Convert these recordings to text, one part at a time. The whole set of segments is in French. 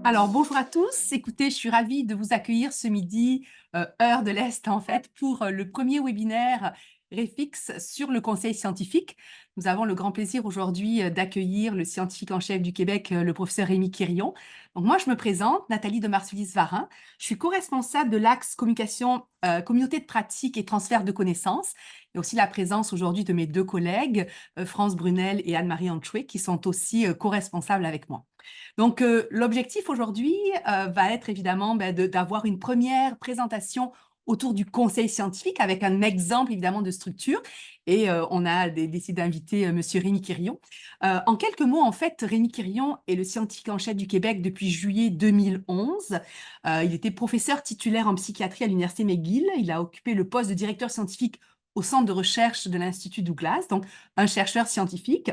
Alors, bonjour à tous. Écoutez, je suis ravie de vous accueillir ce midi, heure de l'Est, en fait, pour le premier webinaire REFIX sur le conseil scientifique. Nous avons le grand plaisir aujourd'hui d'accueillir le scientifique en chef du Québec, le professeur Rémi Quirion. Donc, moi, je me présente, Nathalie de Marsulis-Varin. Je suis co-responsable de l'axe communication, communauté de pratique et transfert de connaissances. Il y a aussi la présence aujourd'hui de mes deux collègues, France Brunel et Anne-Marie Antchouet, qui sont aussi co-responsables avec moi. Donc, l'objectif aujourd'hui va être évidemment d'avoir une première présentation autour du conseil scientifique avec un exemple évidemment de structure. Et on a décidé d'inviter Monsieur Rémi Quirion. En quelques mots, en fait, Rémi Quirion est le scientifique en chef du Québec depuis juillet 2011. Il était professeur titulaire en psychiatrie à l'Université McGill. Il a occupé le poste de directeur scientifique au centre de recherche de l'Institut Douglas, donc un chercheur scientifique.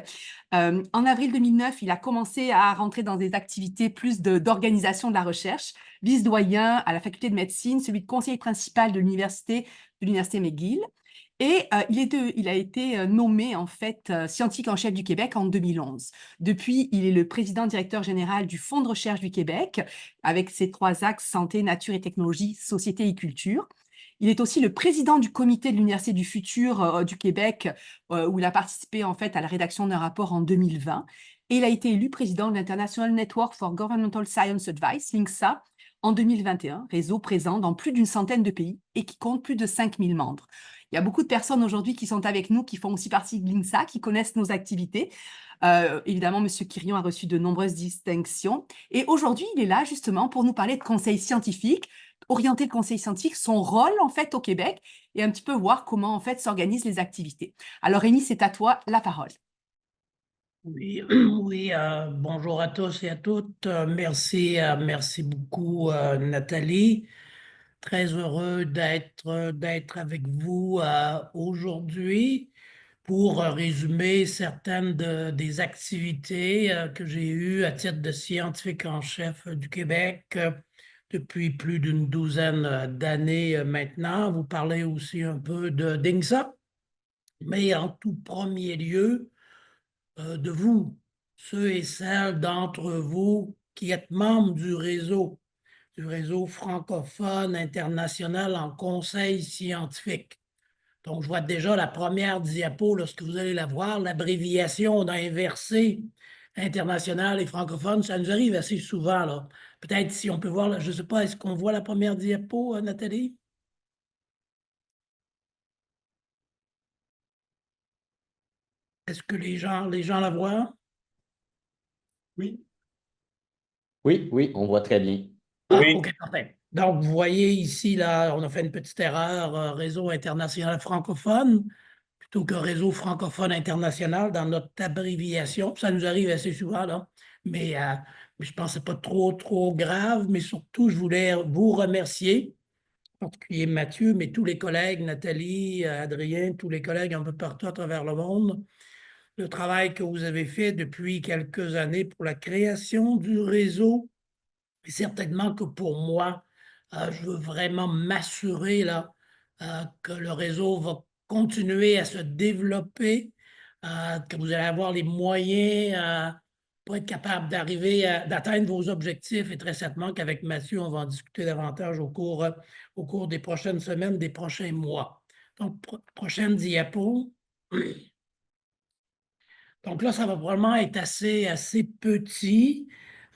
En avril 2009, il a commencé à rentrer dans des activités plus d'organisation de la recherche, vice-doyen à la faculté de médecine, celui de conseiller principal de l'université McGill. Et il a été nommé en fait scientifique en chef du Québec en 2011. Depuis, il est le président directeur général du Fonds de recherche du Québec avec ses trois axes santé, nature et technologie, société et culture. Il est aussi le président du comité de l'Université du futur du Québec, où il a participé en fait à la rédaction d'un rapport en 2020. Et il a été élu président de l'International Network for Governmental Science Advice, l'INCSA, en 2021, réseau présent dans plus d'une centaine de pays et qui compte plus de 5000 membres. Il y a beaucoup de personnes aujourd'hui qui sont avec nous, qui font aussi partie de l'INSA, qui connaissent nos activités. Évidemment, M. Quirion a reçu de nombreuses distinctions. Et aujourd'hui, il est là justement pour nous parler de conseils scientifiques, orienter le conseil scientifique, son rôle en fait au Québec et un petit peu voir comment en fait s'organisent les activités. Alors Rémi, c'est à toi la parole. Oui, oui, bonjour à tous et à toutes. Merci beaucoup, Nathalie. Très heureux d'être avec vous aujourd'hui pour résumer certaines des activités que j'ai eues à titre de scientifique en chef du Québec depuis plus d'une douzaine d'années maintenant. Vous parlez aussi un peu de d'INSA, mais en tout premier lieu, de vous, ceux et celles d'entre vous qui êtes membres du réseau francophone international en conseil scientifique. Donc, je vois déjà la première diapo, lorsque vous allez la voir, l'abréviation d'inversé international et francophone, ça nous arrive assez souvent, là. Peut-être si on peut voir, je ne sais pas, est-ce qu'on voit la première diapo, Nathalie? Est-ce que les gens la voient? Oui, Oui, oui, on voit très bien. Ah, oui, OK, parfait. Donc, vous voyez ici, là, on a fait une petite erreur, réseau international francophone, plutôt que réseau francophone international dans notre abréviation. Ça nous arrive assez souvent, là, mais je pense que ce pas trop grave, mais surtout, je voulais vous remercier, en particulier Mathieu, mais tous les collègues, Nathalie, Adrien, tous les collègues un peu partout à travers le monde, le travail que vous avez fait depuis quelques années pour la création du réseau. Et certainement que pour moi, je veux vraiment m'assurer là, que le réseau va continuer à se développer, que vous allez avoir les moyens pour être capable d'atteindre vos objectifs et très certainement qu'avec Mathieu, on va en discuter davantage au cours des prochaines semaines, des prochains mois. Donc, prochaine diapo. Donc là, ça va probablement être assez petit.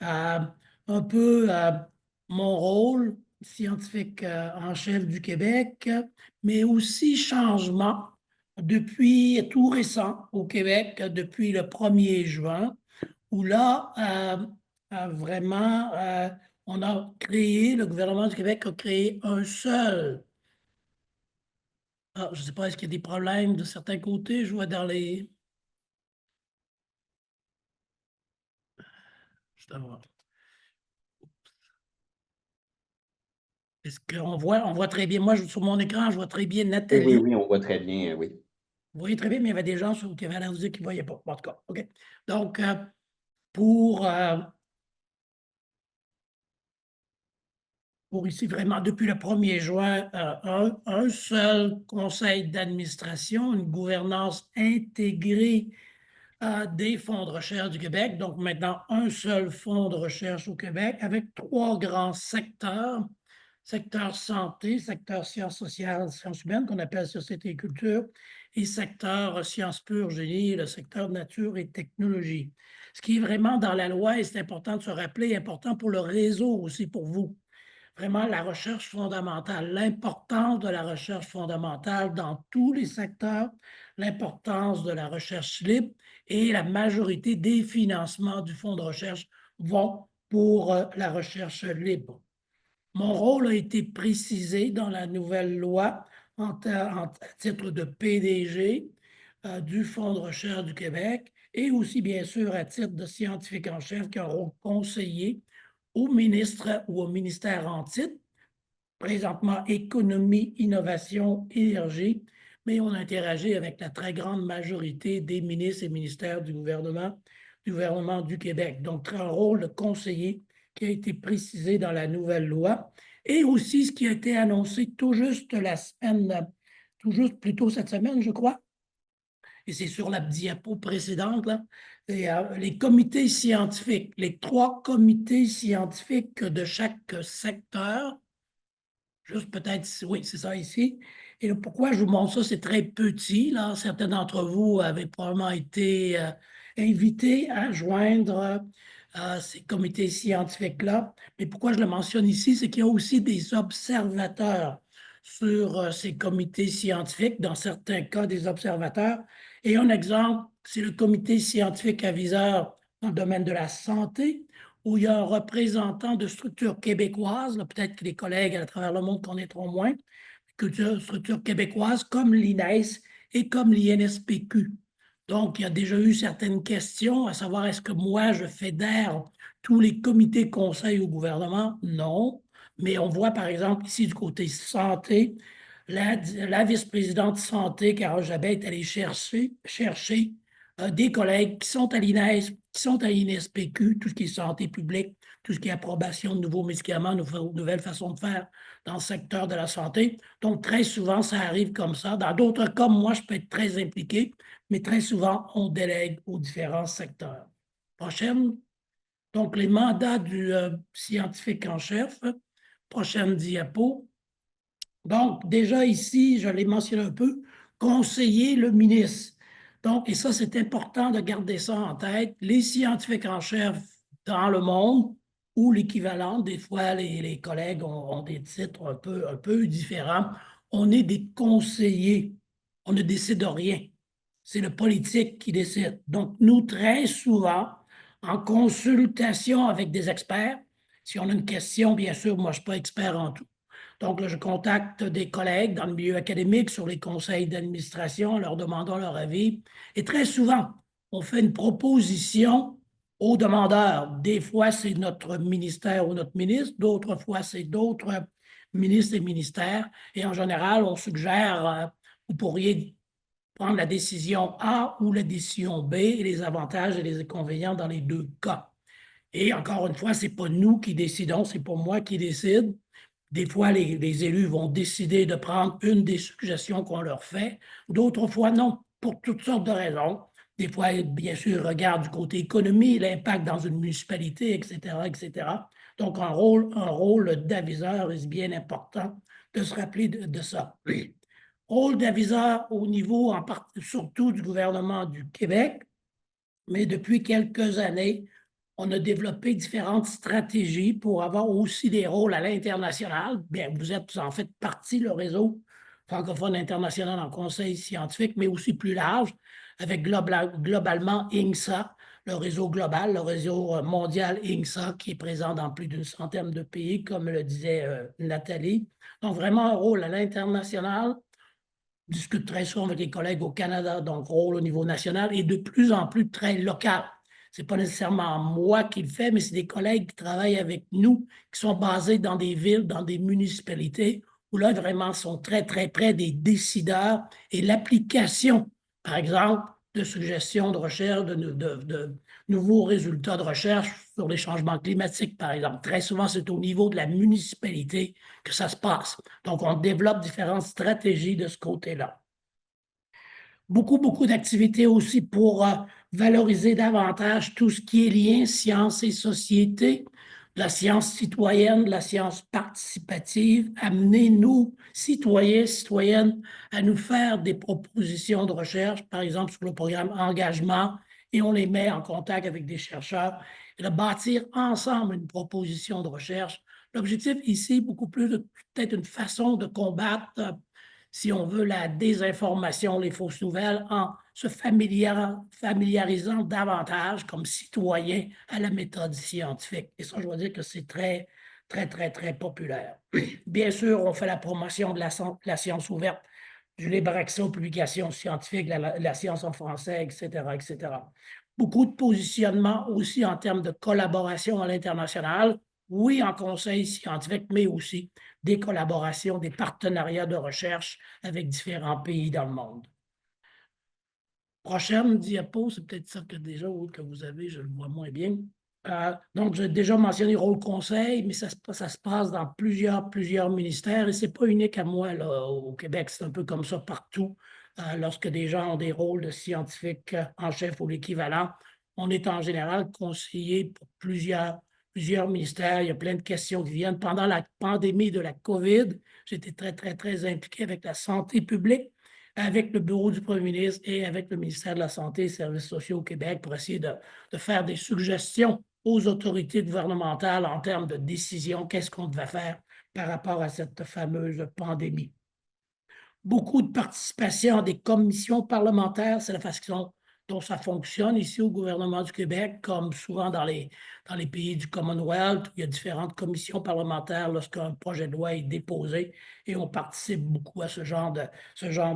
Euh, un peu mon rôle, scientifique en chef du Québec, mais aussi changement depuis tout récent au Québec, depuis le 1er juin, où là, vraiment, on a créé, le gouvernement du Québec a créé un seul. Ah, je ne sais pas, est-ce qu'il y a des problèmes de certains côtés? Je vois dans les. Je dois voir. Est-ce on voit très bien, moi, sur mon écran, je vois très bien Oui, oui, Nathalie. oui, on voit très bien, oui. Vous voyez très bien, mais il y avait des gens qui avaient l'air de dire qu'ils ne voyaient pas. Bon, en tout cas, OK. Donc, pour, euh, pour ici, vraiment, depuis le 1er juin, un seul conseil d'administration, une gouvernance intégrée des fonds de recherche du Québec. Donc maintenant, un seul fonds de recherche au Québec avec 3 grands secteurs. Secteur santé, secteur sciences sociales, sciences humaines, qu'on appelle société et culture, et secteur sciences pures, génie, le secteur nature et technologie. Ce qui est vraiment dans la loi, et c'est important de se rappeler, important pour le réseau aussi, pour vous. Vraiment, la recherche fondamentale, l'importance de la recherche fondamentale dans tous les secteurs, l'importance de la recherche libre et la majorité des financements du fonds de recherche vont pour la recherche libre. Mon rôle a été précisé dans la nouvelle loi en titre de PDG du Fonds de recherche du Québec et aussi, bien sûr, à titre de scientifique en chef qui a un rôle conseiller au ministre ou au ministère en titre, présentement économie, innovation, énergie, mais on interagit avec la très grande majorité des ministres et ministères du gouvernement du Québec. Donc, un rôle de conseiller qui a été précisé dans la nouvelle loi, et aussi ce qui a été annoncé tout juste plutôt cette semaine, je crois, et c'est sur la diapo précédente, là, les comités scientifiques, les 3 comités scientifiques de chaque secteur, juste peut-être, oui, c'est ça ici. Et là, pourquoi je vous montre ça, c'est très petit, là. Certains d'entre vous avaient probablement été invités à joindre ces comités scientifiques-là. Mais pourquoi je le mentionne ici, c'est qu'il y a aussi des observateurs sur ces comités scientifiques, dans certains cas des observateurs. Et un exemple, c'est le comité scientifique aviseur dans le domaine de la santé, où il y a un représentant de structures québécoises, peut-être que les collègues à travers le monde connaîtront moins, que de structures québécoises comme l'INES et comme l'INSPQ. Donc, il y a déjà eu certaines questions, à savoir est-ce que moi, je fédère tous les comités conseils au gouvernement? Non. Mais on voit, par exemple, ici, du côté santé, la vice-présidente santé, Carole Jabet, est allée chercher des collègues qui sont à l'INES, qui sont à l'INSPQ, tout ce qui est santé publique, tout ce qui est approbation de nouveaux médicaments, nouvelles façons de faire dans le secteur de la santé. Donc, très souvent, ça arrive comme ça. Dans d'autres cas, moi, je peux être très impliqué, mais très souvent, on délègue aux différents secteurs. Prochaine. Donc, les mandats du scientifique en chef. Prochaine diapo. Donc, déjà ici, je l'ai mentionné un peu, conseiller le ministre. Donc, et ça, c'est important de garder ça en tête. Les scientifiques en chef dans le monde ou l'équivalent, des fois, les collègues ont des titres un peu différents. On est des conseillers. On ne décide de rien. C'est le politique qui décide. Donc, nous, très souvent, en consultation avec des experts, si on a une question, bien sûr, moi, je ne suis pas expert en tout. Donc, là, je contacte des collègues dans le milieu académique sur les conseils d'administration en leur demandant leur avis. Et très souvent, on fait une proposition aux demandeurs. Des fois, c'est notre ministère ou notre ministre. D'autres fois, c'est d'autres ministres et ministères. Et en général, on suggère, vous pourriez prendre la décision A ou la décision B et les avantages et les inconvénients dans les 2 cas. Et encore une fois, ce n'est pas nous qui décidons, c'est pas moi qui décide. Des fois, les élus vont décider de prendre une des suggestions qu'on leur fait. D'autres fois, non, pour toutes sortes de raisons. Des fois, bien sûr, ils regardent du côté économie, l'impact dans une municipalité, etc., etc. Donc, un rôle d'aviseur est bien important de se rappeler de ça. Rôle d'aviseur au niveau, surtout du gouvernement du Québec, mais depuis quelques années, on a développé différentes stratégies pour avoir aussi des rôles à l'international. Bien, vous êtes en fait partie le réseau francophone international en conseil scientifique, mais aussi plus large, avec globalement INSA, le réseau global, le réseau mondial INSA, qui est présent dans plus d'une centaine de pays, comme le disait Nathalie. Donc, vraiment un rôle à l'international. Je discute très souvent avec les collègues au Canada, donc rôle au niveau national et de plus en plus très local. Ce n'est pas nécessairement moi qui le fais, mais c'est des collègues qui travaillent avec nous, qui sont basés dans des villes, dans des municipalités, où là, vraiment, sont très, très près des décideurs et l'application, par exemple, de suggestions de recherche, de nouveaux résultats de recherche sur les changements climatiques, par exemple. Très souvent, c'est au niveau de la municipalité que ça se passe. Donc, on développe différentes stratégies de ce côté-là. Beaucoup d'activités aussi pour valoriser davantage tout ce qui est lien sciences et société, la science citoyenne, la science participative, amener nous, citoyens, citoyennes, à nous faire des propositions de recherche, par exemple sur le programme Engagement, et on les met en contact avec des chercheurs, et de bâtir ensemble une proposition de recherche. L'objectif ici, beaucoup plus de peut-être une façon de combattre, si on veut, la désinformation, les fausses nouvelles, en se familiarisant davantage comme citoyen à la méthode scientifique. Et ça, je dois dire que c'est très, très, très, très populaire. Bien sûr, on fait la promotion de la science ouverte, du libre accès aux publications scientifiques, la science en français, etc., etc. Beaucoup de positionnement aussi en termes de collaboration à l'international, oui, en conseil scientifique, mais aussi des collaborations, des partenariats de recherche avec différents pays dans le monde. Prochaine diapo, c'est peut-être ça que déjà que vous avez, je le vois moins bien. Donc, j'ai déjà mentionné rôle conseil, mais ça se passe dans plusieurs ministères et ce n'est pas unique à moi là, au Québec, c'est un peu comme ça partout. Lorsque des gens ont des rôles de scientifique en chef ou l'équivalent, on est en général conseiller pour plusieurs ministères. Il y a plein de questions qui viennent. Pendant la pandémie de la COVID, j'étais très, très, très impliqué avec la santé publique, avec le bureau du premier ministre et avec le ministère de la Santé et des Services sociaux au Québec pour essayer de faire des suggestions aux autorités gouvernementales en termes de décision, qu'est-ce qu'on devait faire par rapport à cette fameuse pandémie. Beaucoup de participation à des commissions parlementaires, c'est la façon dont ça fonctionne ici au gouvernement du Québec, comme souvent dans les pays du Commonwealth, où il y a différentes commissions parlementaires lorsqu'un projet de loi est déposé et on participe beaucoup à ce genre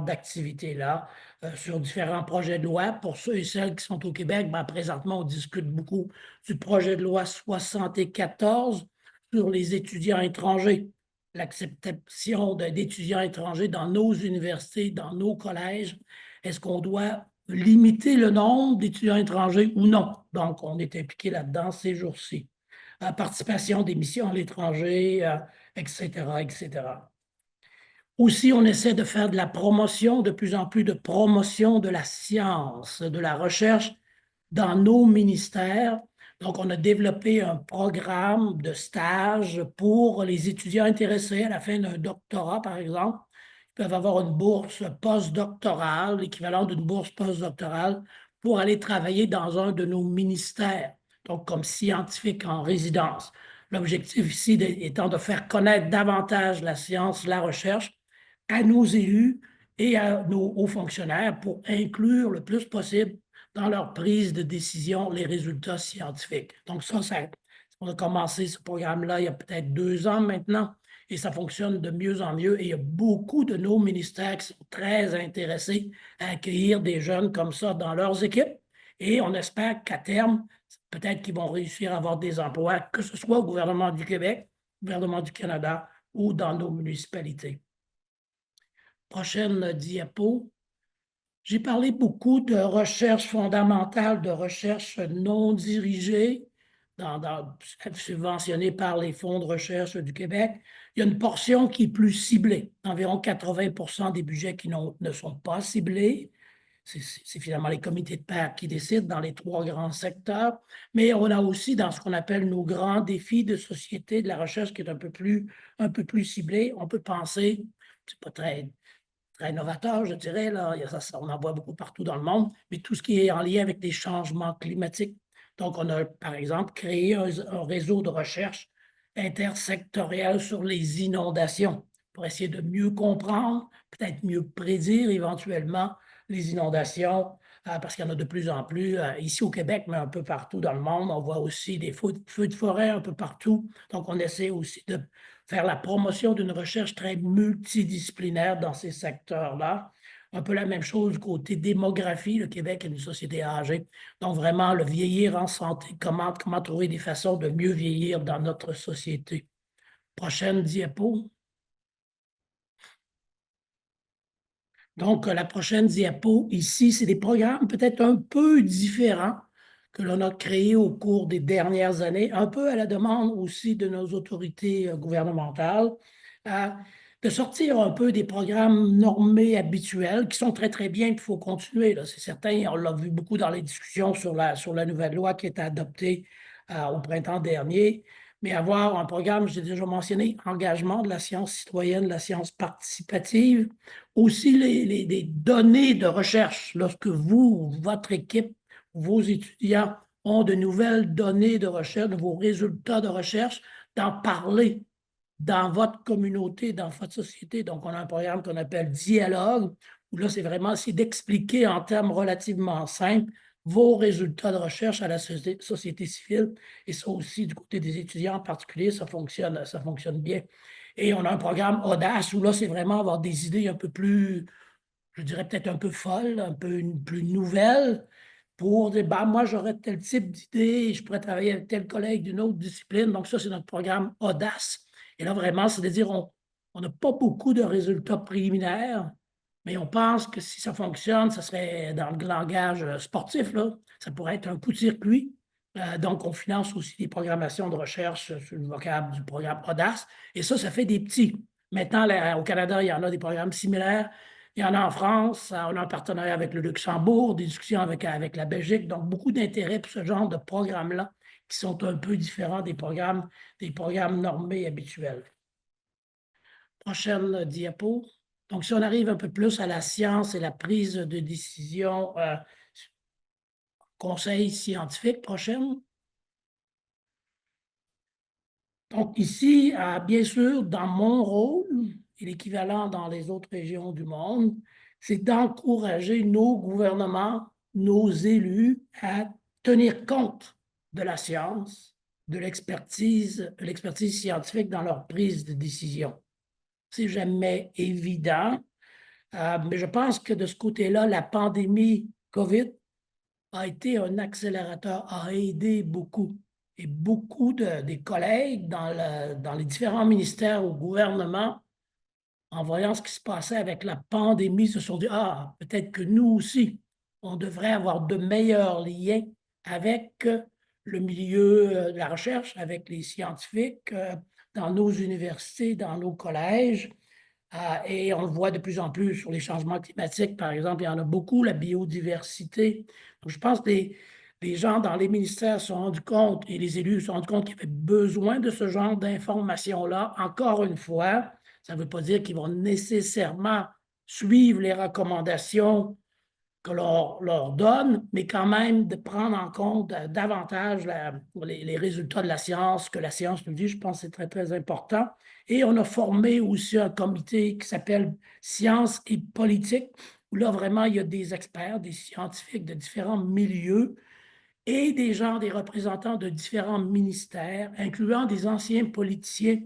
d'activité-là sur différents projets de loi. Pour ceux et celles qui sont au Québec, présentement, on discute beaucoup du projet de loi 74 sur les étudiants étrangers, l'acceptation d'étudiants étrangers dans nos universités, dans nos collèges. Est-ce qu'on doit limiter le nombre d'étudiants étrangers ou non? Donc, on est impliqué là-dedans ces jours-ci. Participation des missions à l'étranger, etc., etc. Aussi, on essaie de faire de la promotion, de plus en plus de promotion de la science, de la recherche dans nos ministères. Donc, on a développé un programme de stage pour les étudiants intéressés à la fin d'un doctorat, par exemple. Ils peuvent avoir une bourse postdoctorale, l'équivalent d'une bourse postdoctorale, pour aller travailler dans un de nos ministères, donc comme scientifique en résidence. L'objectif ici étant de faire connaître davantage la science, la recherche à nos élus et à nos hauts fonctionnaires pour inclure le plus possible dans leur prise de décision les résultats scientifiques. Donc ça, on a commencé ce programme-là il y a peut-être 2 ans maintenant et ça fonctionne de mieux en mieux et il y a beaucoup de nos ministères qui sont très intéressés à accueillir des jeunes comme ça dans leurs équipes et on espère qu'à terme, peut-être qu'ils vont réussir à avoir des emplois, que ce soit au gouvernement du Québec, au gouvernement du Canada ou dans nos municipalités. Prochaine diapo. J'ai parlé beaucoup de recherche fondamentale, de recherche non dirigée, subventionnée par les fonds de recherche du Québec. Il y a une portion qui est plus ciblée, environ 80% des budgets qui ne sont pas ciblés. C'est finalement les comités de pairs qui décident dans les 3 grands secteurs. Mais on a aussi dans ce qu'on appelle nos grands défis de société, de la recherche qui est un peu plus ciblé. On peut penser, c'est pas très novateur, je dirais, là. On en voit beaucoup partout dans le monde, mais tout ce qui est en lien avec les changements climatiques. Donc, on a, par exemple, créé un réseau de recherche intersectoriel sur les inondations pour essayer de mieux comprendre, peut-être mieux prédire éventuellement les inondations, parce qu'il y en a de plus en plus ici au Québec, mais un peu partout dans le monde. On voit aussi des feux de forêt un peu partout. Donc, on essaie aussi de faire la promotion d'une recherche très multidisciplinaire dans ces secteurs-là. Un peu la même chose du côté démographie. Le Québec est une société âgée. Donc, vraiment, le vieillir en santé, comment trouver des façons de mieux vieillir dans notre société. Prochaine diapo. Donc, la prochaine diapo, ici, c'est des programmes peut-être un peu différents que l'on a créés au cours des dernières années, un peu à la demande aussi de nos autorités gouvernementales. de sortir un peu des programmes normés habituels qui sont très, très bien, il faut continuer. C'est certain, on l'a vu beaucoup dans les discussions sur la nouvelle loi qui a été adoptée au printemps dernier, mais avoir un programme, j'ai déjà mentionné, engagement de la science citoyenne, de la science participative, aussi les données de recherche. Lorsque vous, votre équipe, vos étudiants ont de nouvelles données de recherche, de vos résultats de recherche, d'en parler dans votre communauté, dans votre société. Donc, on a un programme qu'on appelle Dialogue, où là, c'est vraiment essayer d'expliquer en termes relativement simples vos résultats de recherche à la société civile. Et ça aussi, du côté des étudiants en particulier, ça fonctionne bien. Et on a un programme Audace, où là, c'est vraiment avoir des idées un peu plus, je dirais peut-être un peu folles, un peu plus nouvelles, pour dire, ben, moi, j'aurais tel type d'idée, je pourrais travailler avec tel collègue d'une autre discipline. Donc, ça, c'est notre programme Audace. Et là, vraiment, c'est de dire, on n'a pas beaucoup de résultats préliminaires, mais on pense que si ça fonctionne, ça serait dans le langage sportif, là, ça pourrait être un coup de circuit. Donc, on finance aussi des programmations de recherche sur le vocable du programme Audace. Et ça fait des petits. Maintenant, au Canada, il y en a des programmes similaires. Il y en a en France, on a un partenariat avec le Luxembourg, des discussions avec la Belgique, donc beaucoup d'intérêt pour ce genre de programmes-là qui sont un peu différents des programmes normés habituels. Prochaine diapo. Donc, si on arrive un peu plus à la science et la prise de décision, conseil scientifique, prochaine. Donc, ici, bien sûr, dans mon rôle, et l'équivalent dans les autres régions du monde, c'est d'encourager nos gouvernements, nos élus à tenir compte de la science, de l'expertise scientifique dans leur prise de décision. C'est jamais évident, mais je pense que de ce côté-là, la pandémie COVID a été un accélérateur, a aidé beaucoup. Et beaucoup des collègues dans les différents ministères au gouvernement, en voyant ce qui se passait avec la pandémie, se sont dit, ah, peut-être que nous aussi, on devrait avoir de meilleurs liens avec le milieu de la recherche, avec les scientifiques, dans nos universités, dans nos collèges. Et on le voit de plus en plus sur les changements climatiques, par exemple, il y en a beaucoup, la biodiversité. Donc, je pense que les gens dans les ministères se sont rendus compte, et les élus se sont rendus compte qu'il y avait besoin de ce genre d'informations-là. Encore une fois, ça ne veut pas dire qu'ils vont nécessairement suivre les recommandations que l'on leur donne, mais quand même de prendre en compte davantage les résultats de la science, que la science nous dit, je pense que c'est très, très important. Et on a formé aussi un comité qui s'appelle Sciences et politique, où là, vraiment, il y a des experts, des scientifiques de différents milieux et des gens, des représentants de différents ministères, incluant des anciens politiciens.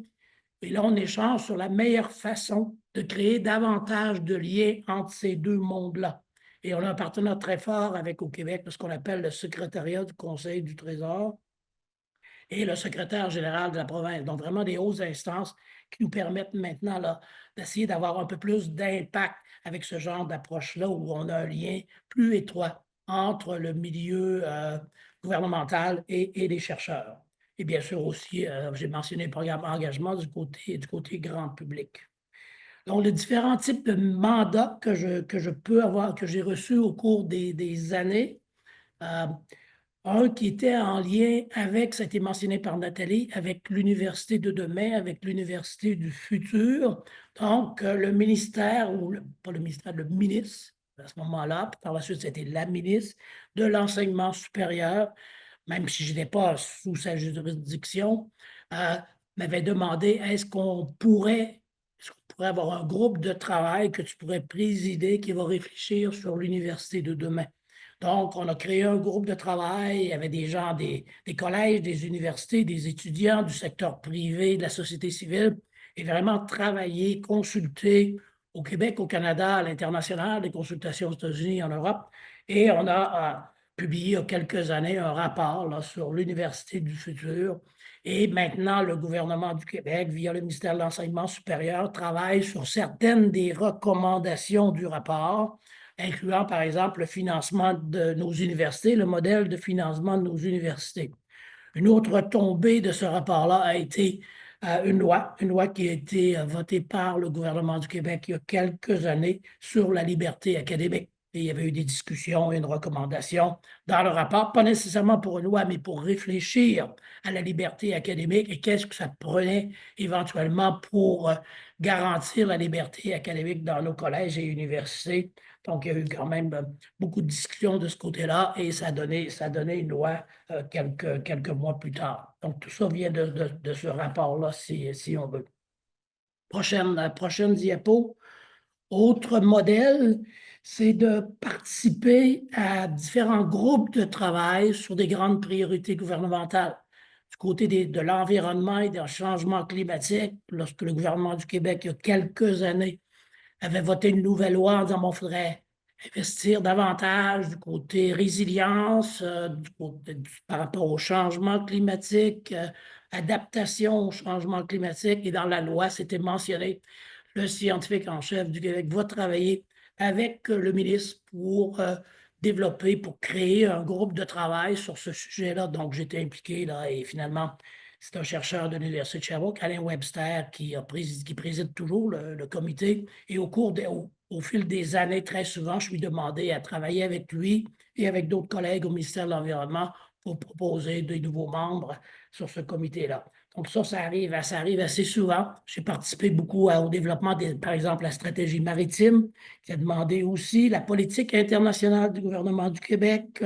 Et là, on échange sur la meilleure façon de créer davantage de liens entre ces deux mondes-là. Et on a un partenaire très fort avec au Québec ce qu'on appelle le secrétariat du Conseil du Trésor et le secrétaire général de la province. Donc, vraiment des hautes instances qui nous permettent maintenant d'essayer d'avoir un peu plus d'impact avec ce genre d'approche-là où on a un lien plus étroit entre le milieu gouvernemental et les chercheurs. Et bien sûr aussi, j'ai mentionné le programme engagement du côté grand public. Donc, les différents types de mandats que je peux avoir, que j'ai reçus au cours des années. Un qui était en lien avec, ça a été mentionné par Nathalie, avec l'Université de demain, avec l'Université du futur. Donc, le ministère, ou pas le ministère, le ministre, à ce moment-là, par la suite, c'était la ministre de l'enseignement supérieur, même si je n'étais pas sous sa juridiction, m'avait demandé est-ce qu'on pourrait avoir un groupe de travail que tu pourrais présider qui va réfléchir sur l'Université de demain. Donc, on a créé un groupe de travail. Il y avait des gens des collèges, des universités, des étudiants du secteur privé, de la société civile, et vraiment travailler, consulter au Québec, au Canada, à l'international, des consultations aux États-Unis, en Europe. Et on a publié il y a quelques années un rapport là, sur l'Université du futur. Et maintenant, le gouvernement du Québec, via le ministère de l'Enseignement supérieur, travaille sur certaines des recommandations du rapport, incluant par exemple le financement de nos universités, le modèle de financement de nos universités. Une autre tombée de ce rapport-là a été une loi qui a été votée par le gouvernement du Québec il y a quelques années sur la liberté académique. Et il y avait eu des discussions et une recommandation dans le rapport, pas nécessairement pour une loi, mais pour réfléchir à la liberté académique et qu'est-ce que ça prenait éventuellement pour garantir la liberté académique dans nos collèges et universités. Donc, il y a eu quand même beaucoup de discussions de ce côté-là et ça a donné une loi quelques mois plus tard. Donc, tout ça vient de ce rapport-là, si on veut. Prochaine diapo. Autre modèle, c'est de participer à différents groupes de travail sur des grandes priorités gouvernementales. Du côté de l'environnement et des changements climatiques, lorsque le gouvernement du Québec, il y a quelques années, avait voté une nouvelle loi en disant qu'il faudrait investir davantage du côté résilience, par rapport au changement climatique, adaptation au changement climatique. Et dans la loi, c'était mentionné, le scientifique en chef du Québec va travailler avec le ministre pour développer, pour créer un groupe de travail sur ce sujet-là. Donc, j'étais impliqué là et finalement, c'est un chercheur de l'Université de Sherbrooke, Alain Webster, qui préside toujours le comité. Et au fil des années, très souvent, je suis demandé à travailler avec lui et avec d'autres collègues au ministère de l'Environnement pour proposer des nouveaux membres sur ce comité-là. Donc ça arrive assez souvent. J'ai participé beaucoup au développement, par exemple, la stratégie maritime, qui a demandé aussi la politique internationale du gouvernement du Québec.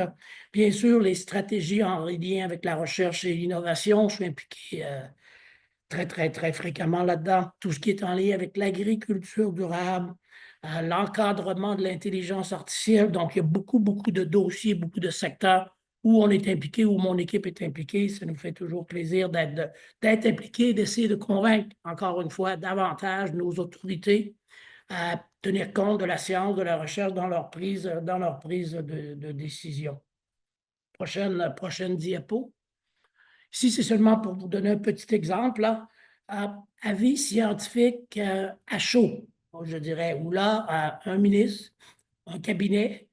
Bien sûr, les stratégies en lien avec la recherche et l'innovation. Je suis impliqué très, très, très fréquemment là-dedans. Tout ce qui est en lien avec l'agriculture durable, l'encadrement de l'intelligence artificielle. Donc, il y a beaucoup, beaucoup de dossiers, beaucoup de secteurs où on est impliqué, où mon équipe est impliquée. Ça nous fait toujours plaisir d'être impliqué, d'essayer de convaincre, encore une fois, davantage nos autorités à tenir compte de la science, de la recherche dans leur prise de décision. Prochaine diapo. Ici, c'est seulement pour vous donner un petit exemple, là. Avis scientifique à chaud, je dirais, où là, un ministre, un cabinet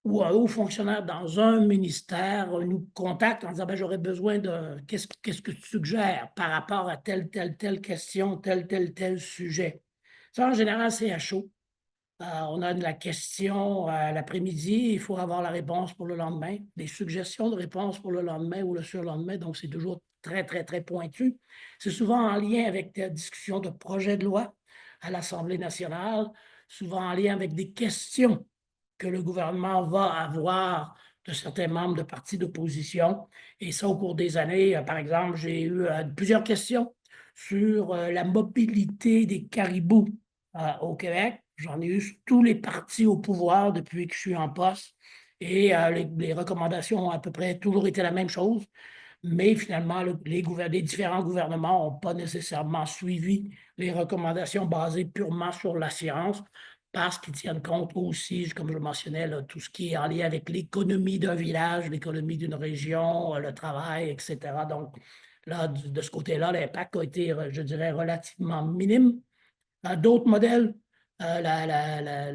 ou un haut fonctionnaire dans un ministère nous contacte en disant ben, j'aurais besoin de qu'est-ce que tu suggères par rapport à telle question, tel sujet. Ça, en général, c'est à chaud. On a de la question l'après-midi, il faut avoir la réponse pour le lendemain, des suggestions de réponse pour le lendemain ou le surlendemain, donc c'est toujours très, très, très pointu. C'est souvent en lien avec des discussions de projets de loi à l'Assemblée nationale, souvent en lien avec des questions que le gouvernement va avoir de certains membres de partis d'opposition. Et ça, au cours des années, par exemple, j'ai eu plusieurs questions sur la mobilité des caribous au Québec. J'en ai eu sur tous les partis au pouvoir depuis que je suis en poste. Et les recommandations ont à peu près toujours été la même chose. Mais finalement, les différents gouvernements n'ont pas nécessairement suivi les recommandations basées purement sur la science parce qu'ils tiennent compte aussi, comme je le mentionnais, là, tout ce qui est en lien avec l'économie d'un village, l'économie d'une région, le travail, etc. Donc, là, de ce côté-là, l'impact a été, je dirais, relativement minime. D'autres modèles, la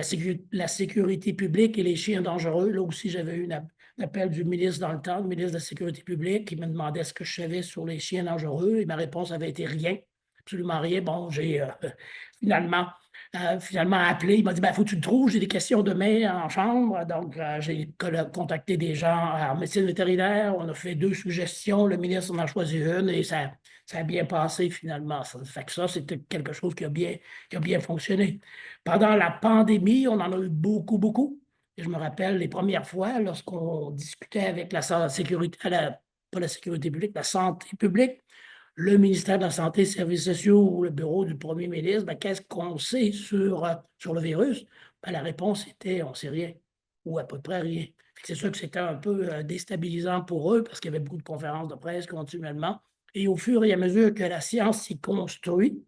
sécurité publique et les chiens dangereux. Là aussi, j'avais eu un appel du ministre dans le temps, le ministre de la Sécurité publique, qui me demandait ce que je savais sur les chiens dangereux et ma réponse avait été rien, absolument rien. Bon, j'ai finalement appelé. Il m'a dit, il faut que tu le trouves, j'ai des questions demain en chambre. Donc, j'ai contacté des gens en médecine vétérinaire. On a fait 2 suggestions. Le ministre en a choisi une et ça a bien passé finalement. Ça fait que ça, c'était quelque chose qui a bien fonctionné. Pendant la pandémie, on en a eu beaucoup, beaucoup. Et je me rappelle les premières fois lorsqu'on discutait avec la sécurité, pas la sécurité publique, la santé publique, le ministère de la Santé et des Services sociaux ou le bureau du premier ministre, ben, qu'est-ce qu'on sait sur le virus? Ben, la réponse était on ne sait rien ou à peu près rien. C'est sûr que c'était un peu déstabilisant pour eux parce qu'il y avait beaucoup de conférences de presse continuellement. Et au fur et à mesure que la science s'y construit,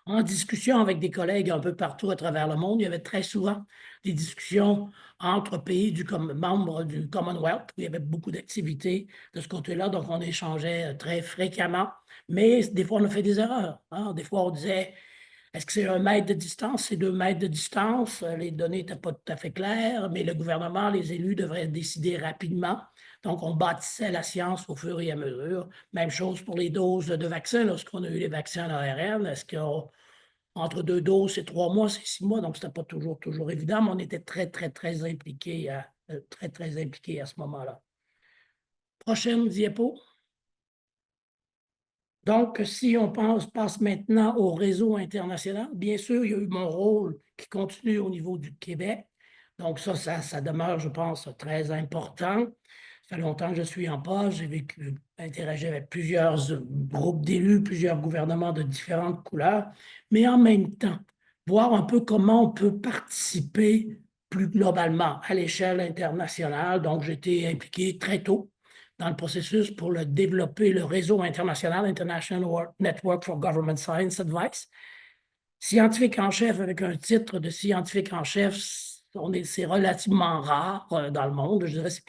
en discussion avec des collègues un peu partout à travers le monde, il y avait très souvent des discussions entre pays membres du Commonwealth, où il y avait beaucoup d'activités de ce côté-là, donc on échangeait très fréquemment, mais des fois on a fait des erreurs. Hein? Des fois on disait Est-ce que c'est 1 mètre de distance? C'est 2 mètres de distance. Les données n'étaient pas tout à fait claires, mais le gouvernement, les élus devraient décider rapidement. Donc, on bâtissait la science au fur et à mesure. Même chose pour les doses de vaccins. Lorsqu'on a eu les vaccins à l'ARN, est-ce qu'entre 2 doses, c'est 3 mois, c'est 6 mois? Donc, ce n'était pas toujours évident, mais on était très impliqués à ce moment-là. Prochaine diapo. Donc, si on passe maintenant au réseau international, bien sûr, il y a eu mon rôle qui continue au niveau du Québec. Donc, ça demeure, je pense, très important. Ça fait longtemps que je suis en poste. J'ai interagi avec plusieurs groupes d'élus, plusieurs gouvernements de différentes couleurs, mais en même temps, voir un peu comment on peut participer plus globalement à l'échelle internationale. Donc, j'ai été impliqué très tôt dans le processus pour développer le réseau international, International Network for Government Science Advice. Scientifique en chef avec un titre de scientifique en chef, c'est relativement rare dans le monde. Je dirais que c'est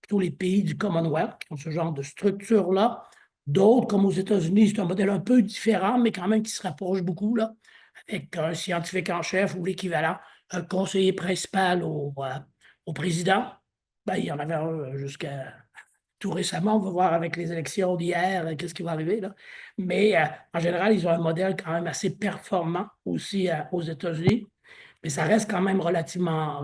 plutôt les pays du Commonwealth qui ont ce genre de structure-là. D'autres, comme aux États-Unis, c'est un modèle un peu différent, mais quand même qui se rapproche beaucoup, là, avec un scientifique en chef ou l'équivalent, un conseiller principal au président. Ben, il y en avait un jusqu'à tout récemment. On va voir avec les élections d'hier qu'est-ce qui va arriver, là. Mais en général, ils ont un modèle quand même assez performant aussi aux États-Unis. Mais ça reste quand même relativement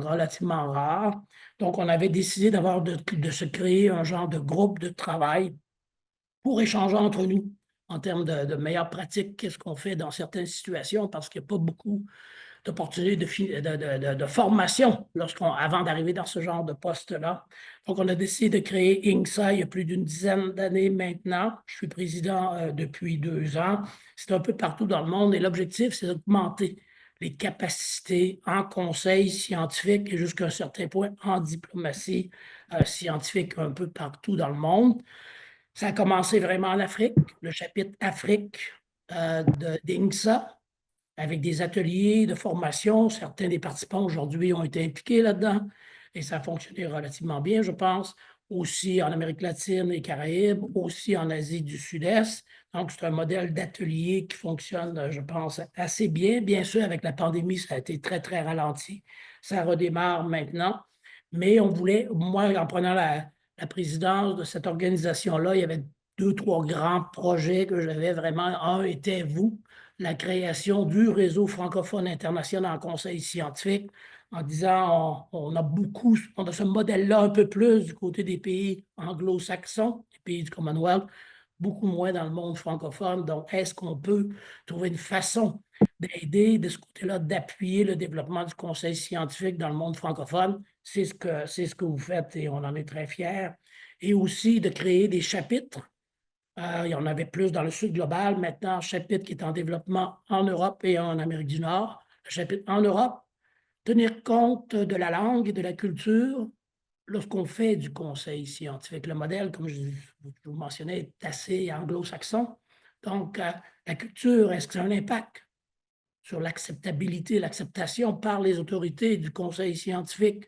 rare. Donc, on avait décidé de se créer un genre de groupe de travail pour échanger entre nous en termes de meilleures pratiques, qu'est-ce qu'on fait dans certaines situations, parce qu'il n'y a pas beaucoup d'opportunités de formation avant d'arriver dans ce genre de poste-là. Donc, on a décidé de créer INCSA il y a plus d'une dizaine d'années maintenant. Je suis président depuis 2 ans. C'est un peu partout dans le monde et l'objectif, c'est d'augmenter les capacités en conseil scientifique et jusqu'à un certain point en diplomatie scientifique un peu partout dans le monde. Ça a commencé vraiment en Afrique, le chapitre Afrique d'INCSA, avec des ateliers de formation. Certains des participants aujourd'hui ont été impliqués là-dedans et ça a fonctionné relativement bien, je pense. Aussi en Amérique latine et Caraïbes, aussi en Asie du Sud-Est. Donc, c'est un modèle d'atelier qui fonctionne, je pense, assez bien. Bien sûr, avec la pandémie, ça a été très ralenti. Ça redémarre maintenant. Mais on voulait, moi, en prenant la présidence de cette organisation-là, il y avait 2, 3 grands projets que j'avais vraiment. Un était la création du réseau francophone international en conseil scientifique, en disant on a ce modèle-là un peu plus du côté des pays anglo-saxons, des pays du Commonwealth, beaucoup moins dans le monde francophone. Donc, est-ce qu'on peut trouver une façon d'aider de ce côté-là, d'appuyer le développement du conseil scientifique dans le monde francophone? C'est ce que vous faites et on en est très fiers. Et aussi de créer des chapitres. Il y en avait plus dans le sud global. Maintenant, un chapitre qui est en développement en Europe et en Amérique du Nord. Le chapitre en Europe, tenir compte de la langue et de la culture lorsqu'on fait du conseil scientifique. Le modèle, comme je vous mentionnais, est assez anglo-saxon. Donc, la culture, est-ce que ça a un impact sur l'acceptabilité, l'acceptation par les autorités du conseil scientifique,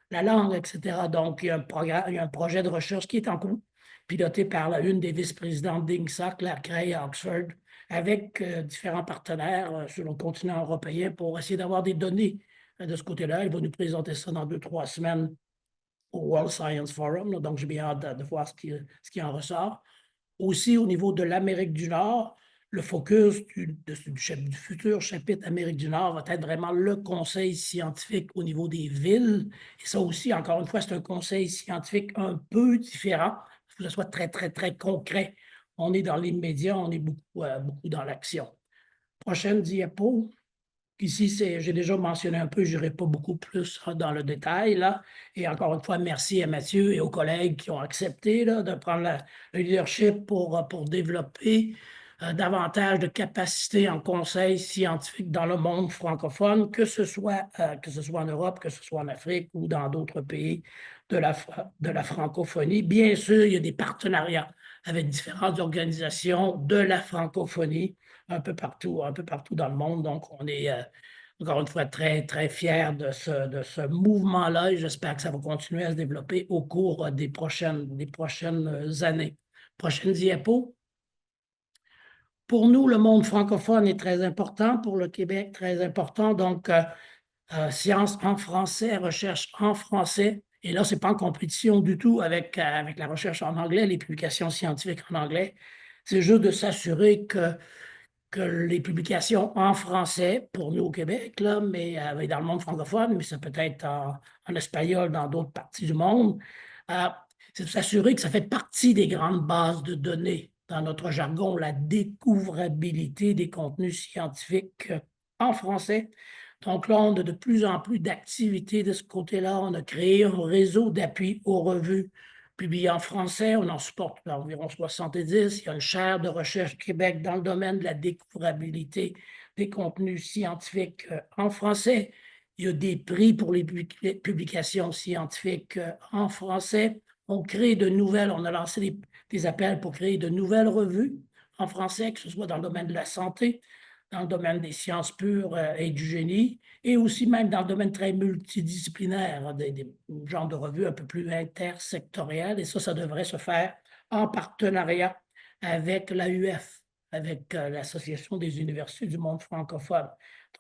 la langue, etc. Donc, il y a un projet de recherche qui est en cours, piloté par une des vice-présidentes d'INCSA, Claire Cray à Oxford, avec différents partenaires sur le continent européen pour essayer d'avoir des données de ce côté-là. Elle va nous présenter ça dans 2, 3 semaines au World Science Forum. Là, donc, j'ai bien hâte de voir ce qui en ressort. Aussi, au niveau de l'Amérique du Nord, le focus du futur chapitre Amérique du Nord va être vraiment le conseil scientifique au niveau des villes. Et ça aussi, encore une fois, c'est un conseil scientifique un peu différent, que ce soit très concret. On est dans l'immédiat, on est beaucoup dans l'action. Prochaine diapo. Ici, j'ai déjà mentionné un peu, je n'irai pas beaucoup plus dans le détail, là. Et encore une fois, merci à Mathieu et aux collègues qui ont accepté là, de prendre le leadership pour développer davantage de capacités en conseil scientifique dans le monde francophone, que ce soit en Europe, que ce soit en Afrique ou dans d'autres pays de la francophonie. Bien sûr, il y a des partenariats avec différentes organisations de la francophonie un peu partout dans le monde. Donc, on est encore une fois très fiers de ce mouvement-là et j'espère que ça va continuer à se développer au cours des prochaines années. Prochaine diapo. pour nous, le monde francophone est très important, pour le Québec, très important. Donc, sciences en français, recherche en français. Et là, ce n'est pas en compétition du tout avec la recherche en anglais, les publications scientifiques en anglais. C'est juste de s'assurer que les publications en français, pour nous au Québec, là, mais dans le monde francophone, mais ça peut être en espagnol dans d'autres parties du monde, c'est de s'assurer que ça fait partie des grandes bases de données. Dans notre jargon, la découvrabilité des contenus scientifiques en français. Donc là, on a de plus en plus d'activités de ce côté-là. On a créé un réseau d'appui aux revues publiées en français. On en supporte environ 70. Il y a une chaire de recherche Québec dans le domaine de la découvrabilité des contenus scientifiques en français. Il y a des prix pour les publications scientifiques en français. On crée de nouvelles, on a lancé des appels pour créer de nouvelles revues en français, que ce soit dans le domaine de la santé, dans le domaine des sciences pures et du génie, et aussi même dans le domaine très multidisciplinaire, des genres de revues un peu plus intersectorielles. Et ça devrait se faire en partenariat avec l'AUF, avec l'Association des universités du monde francophone.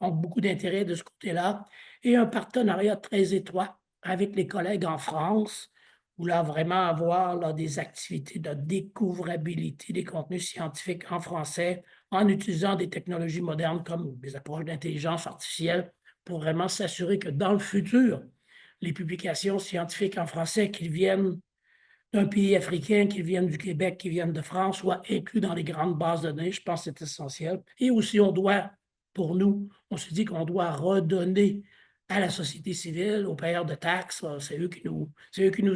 Donc, beaucoup d'intérêt de ce côté-là et un partenariat très étroit avec les collègues en France, où là, vraiment avoir là, des activités de découvrabilité des contenus scientifiques en français en utilisant des technologies modernes comme des approches d'intelligence artificielle pour vraiment s'assurer que dans le futur, les publications scientifiques en français, qu'ils viennent d'un pays africain, qu'ils viennent du Québec, qu'ils viennent de France, soient inclus dans les grandes bases de données. Je pense que c'est essentiel. Et aussi, pour nous, on se dit qu'on doit redonner à la société civile, aux payeurs de taxes, c'est eux qui nous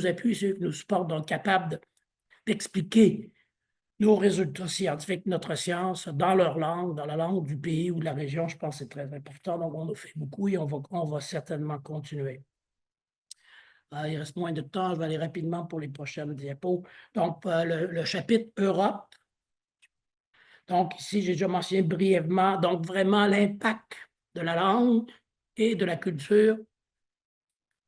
appuient, c'est eux qui nous supportent, donc capables d'expliquer nos résultats scientifiques, notre science, dans leur langue, dans la langue du pays ou de la région. Je pense que c'est très important. Donc, on a fait beaucoup et on va certainement continuer. Il reste moins de temps, je vais aller rapidement pour les prochaines diapos. Donc, le chapitre Europe. Donc, ici, j'ai déjà mentionné brièvement, donc vraiment l'impact de la langue et de la culture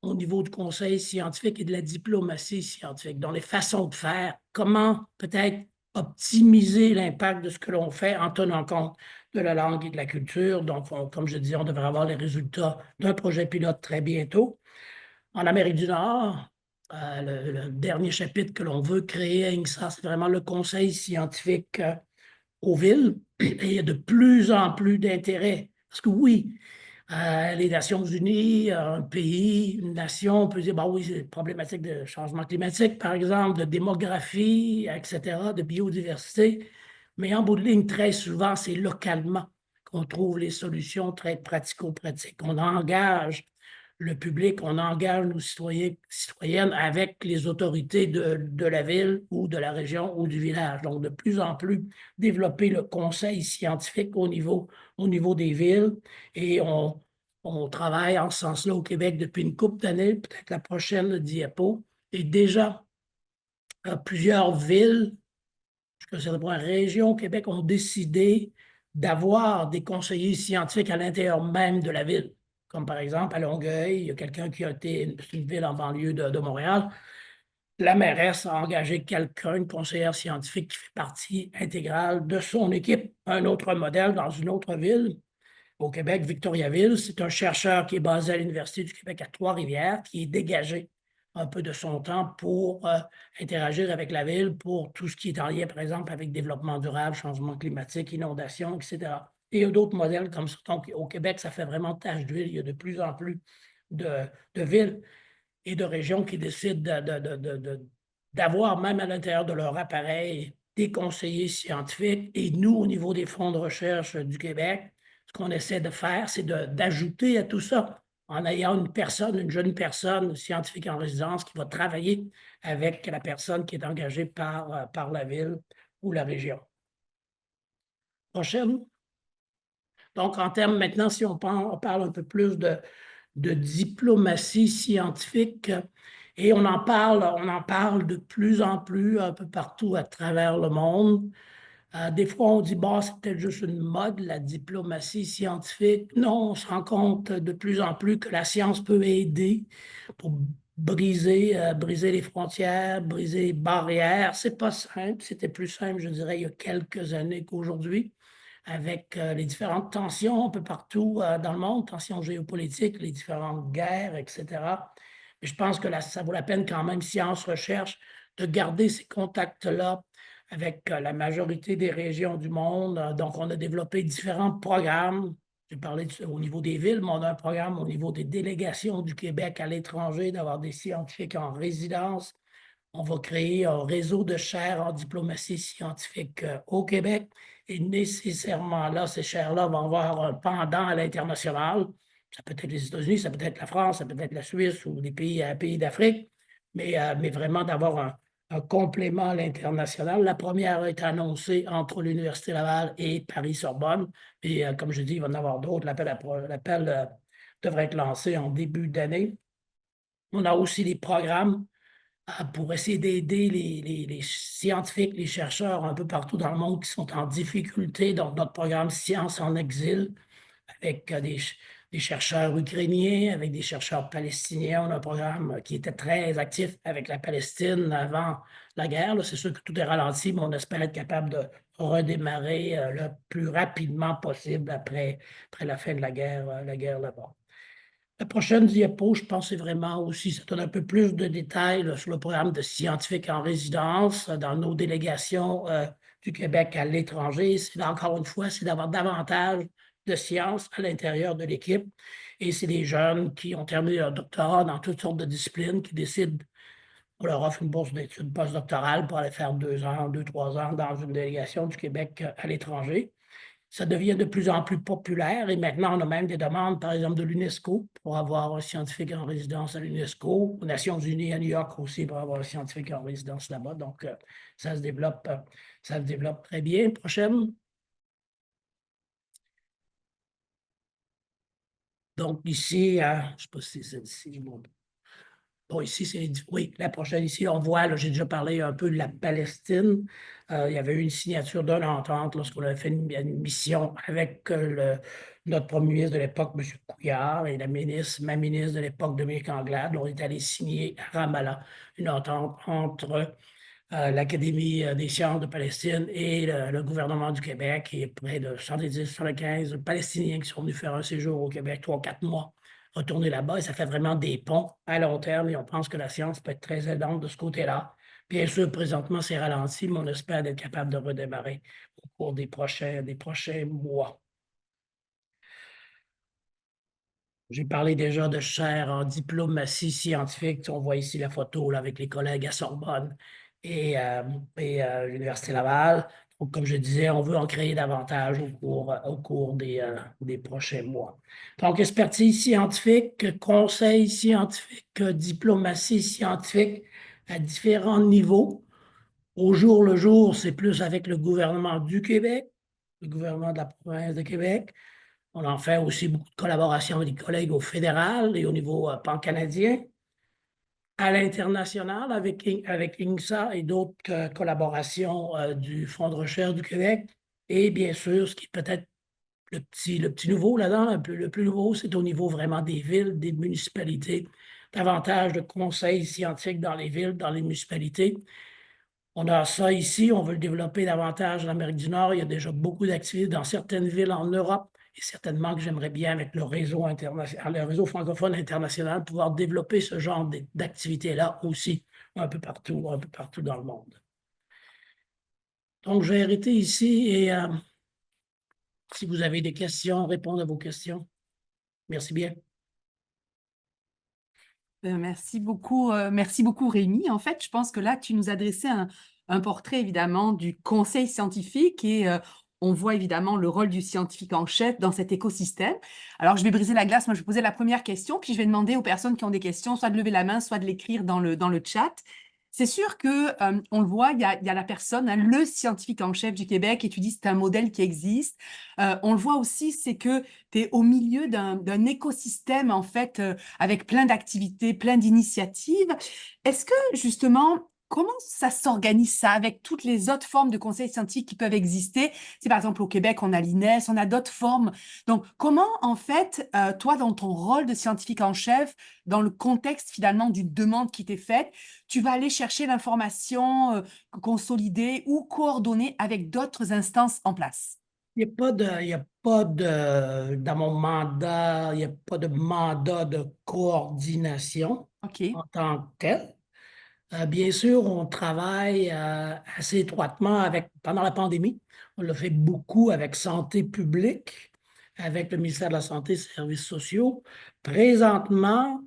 au niveau du conseil scientifique et de la diplomatie scientifique, dans les façons de faire, comment peut-être optimiser l'impact de ce que l'on fait en tenant compte de la langue et de la culture. Donc, comme je disais, on devrait avoir les résultats d'un projet pilote très bientôt. En Amérique du Nord, le dernier chapitre que l'on veut créer à INSA, c'est vraiment le conseil scientifique aux villes. Et il y a de plus en plus d'intérêt. Parce que oui, les Nations unies, un pays, une nation, on peut dire, bah oui, c'est problématique de changement climatique, par exemple, de démographie, etc., de biodiversité. Mais en bout de ligne, très souvent, c'est localement qu'on trouve les solutions très pratico-pratiques. On engage le public, on engage nos citoyennes avec les autorités de la ville ou de la région ou du village. Donc, de plus en plus, développer le conseil scientifique au niveau des villes. Et on travaille en ce sens-là au Québec depuis une couple d'années, peut-être la prochaine diapo. Et déjà, plusieurs villes, je sais pas, région au Québec, ont décidé d'avoir des conseillers scientifiques à l'intérieur même de la ville. Comme par exemple à Longueuil, il y a quelqu'un qui a été, c'est une ville en banlieue de Montréal, la mairesse a engagé quelqu'un, une conseillère scientifique qui fait partie intégrale de son équipe. Un autre modèle dans une autre ville, au Québec, Victoriaville, c'est un chercheur qui est basé à l'Université du Québec à Trois-Rivières, qui est dégagé un peu de son temps pour interagir avec la ville pour tout ce qui est en lien, par exemple, avec développement durable, changement climatique, inondation, etc. Et il y a d'autres modèles comme ça. Donc, au Québec, ça fait vraiment tache d'huile. Il y a de plus en plus de villes et de régions qui décident d'avoir, même à l'intérieur de leur appareil, des conseillers scientifiques. Et nous, au niveau des fonds de recherche du Québec, ce qu'on essaie de faire, c'est d'ajouter à tout ça en ayant une jeune personne scientifique en résidence qui va travailler avec la personne qui est engagée par la ville ou la région. Prochaine. Donc, en termes maintenant, si on parle un peu plus de diplomatie scientifique, et on en parle de plus en plus un peu partout à travers le monde. Des fois, on dit, bah, c'est peut-être juste une mode, la diplomatie scientifique. Non, on se rend compte de plus en plus que la science peut aider pour briser les frontières, briser les barrières. C'est pas simple, c'était plus simple, je dirais, il y a quelques années qu'aujourd'hui. avec les différentes tensions un peu partout dans le monde, tensions géopolitiques, les différentes guerres, etc. Mais je pense que ça vaut la peine quand même, Science Recherche, de garder ces contacts-là avec la majorité des régions du monde. Donc, on a développé différents programmes. J'ai parlé au niveau des villes, mais on a un programme au niveau des délégations du Québec à l'étranger, d'avoir des scientifiques en résidence. On va créer un réseau de chaires en diplomatie scientifique au Québec. Et nécessairement là, ces chaires-là vont avoir un pendant à l'international. Ça peut être les États-Unis, ça peut être la France, ça peut être la Suisse ou des pays d'Afrique, mais vraiment d'avoir un complément à l'international. La première est annoncée entre l'Université Laval et Paris-Sorbonne. Et comme je dis, il va y en avoir d'autres. L'appel devrait être lancé en début d'année. On a aussi des programmes pour essayer d'aider les scientifiques, les chercheurs un peu partout dans le monde qui sont en difficulté. Donc, notre programme Science en exil, avec des chercheurs ukrainiens, avec des chercheurs palestiniens. On a un programme qui était très actif avec la Palestine avant la guerre. C'est sûr que tout est ralenti, mais on espère être capable de redémarrer le plus rapidement possible après la fin de la guerre là-bas. La prochaine diapo, je pense, c'est vraiment aussi, ça donne un peu plus de détails là, sur le programme de scientifiques en résidence dans nos délégations du Québec à l'étranger. Encore une fois, c'est d'avoir davantage de sciences à l'intérieur de l'équipe. Et c'est des jeunes qui ont terminé leur doctorat dans toutes sortes de disciplines qui décident, on leur offre une bourse d'études postdoctorales pour aller faire 2 ans, 2, 3 ans dans une délégation du Québec à l'étranger. Ça devient de plus en plus populaire et maintenant, on a même des demandes, par exemple, de l'UNESCO pour avoir un scientifique en résidence à l'UNESCO, aux Nations unies à New York aussi pour avoir un scientifique en résidence là-bas. Donc, ça se développe très bien. Prochaine. Donc, ici, je ne sais pas si c'est celle-ci. Bon, ici, oui, la prochaine, ici, on voit, là, j'ai déjà parlé un peu de la Palestine. Il y avait eu une signature d'une entente lorsqu'on avait fait une mission avec notre premier ministre de l'époque, M. Couillard, et ma ministre de l'époque, Dominique Anglade. On est allé signer à Ramallah une entente entre l'Académie des sciences de Palestine et le gouvernement du Québec, et près de 70-75 Palestiniens qui sont venus faire un séjour au Québec, 3 ou 4 mois, retourner là-bas, et ça fait vraiment des ponts à long terme, et on pense que la science peut être très aidante de ce côté-là. Bien sûr, présentement, c'est ralenti, mais on espère être capable de redémarrer au cours des prochains mois. J'ai parlé déjà de chaires en diplomatie scientifique. On voit ici la photo là, avec les collègues à Sorbonne et l'Université Laval. Donc, comme je disais, on veut en créer davantage au cours des prochains mois. Donc, expertise scientifique, conseil scientifique, diplomatie scientifique à différents niveaux. Au jour le jour, c'est plus avec le gouvernement du Québec, le gouvernement de la province de Québec. On en fait aussi beaucoup de collaboration avec des collègues au fédéral et au niveau pan-canadien. À l'international, avec INSA et d'autres collaborations du Fonds de recherche du Québec. Et bien sûr, ce qui peut être le petit nouveau là-dedans, le plus nouveau, c'est au niveau vraiment des villes, des municipalités. Davantage de conseils scientifiques dans les villes, dans les municipalités. On a ça ici, on veut le développer davantage en Amérique du Nord. Il y a déjà beaucoup d'activités dans certaines villes en Europe. Et certainement que j'aimerais bien, avec le réseau international, le réseau francophone international, pouvoir développer ce genre d'activités-là aussi un peu partout dans le monde. Donc, je vais arrêter ici et si vous avez des questions, répondre à vos questions. Merci bien. Merci beaucoup, Rémi. En fait, je pense que là, tu nous as dressé un portrait évidemment du conseil scientifique et on voit évidemment le rôle du scientifique en chef dans cet écosystème. Alors, je vais briser la glace. Moi, je vais poser la première question, puis je vais demander aux personnes qui ont des questions, soit de lever la main, soit de l'écrire dans le chat. C'est sûr que on le voit, il y a la personne, hein, le scientifique en chef du Québec, et tu dis c'est un modèle qui existe. On le voit aussi, c'est que tu es au milieu d'un écosystème, en fait, avec plein d'activités, plein d'initiatives. Est-ce que, justement, comment ça s'organise ça avec toutes les autres formes de conseils scientifiques qui peuvent exister? C'est par exemple au Québec, on a l'INES, on a d'autres formes. Donc, comment, en fait, toi, dans ton rôle de scientifique en chef, dans le contexte finalement d'une demande qui t'est faite, tu vas aller chercher l'information consolidée ou coordonnée avec d'autres instances en place? Il y a pas de, dans mon mandat, il n'y a pas de mandat de coordination OK. en tant que tel. Bien sûr, on travaille assez étroitement avec, pendant la pandémie, on l'a fait beaucoup avec Santé publique, avec le ministère de la Santé et des Services sociaux. Présentement,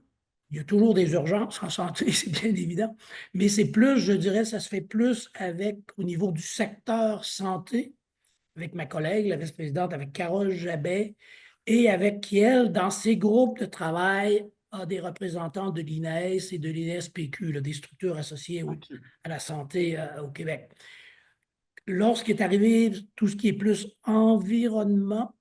il y a toujours des urgences en santé, c'est bien évident, mais c'est plus, je dirais, ça se fait plus avec, au niveau du secteur santé, avec ma collègue, la vice-présidente, avec Carole Jabet, et avec qui, elle, dans ses groupes de travail, a des représentants de l'INES et de l'INSPQ, là, des structures associées OK. à la santé au Québec. Lorsqu'est arrivé tout ce qui est plus environnement,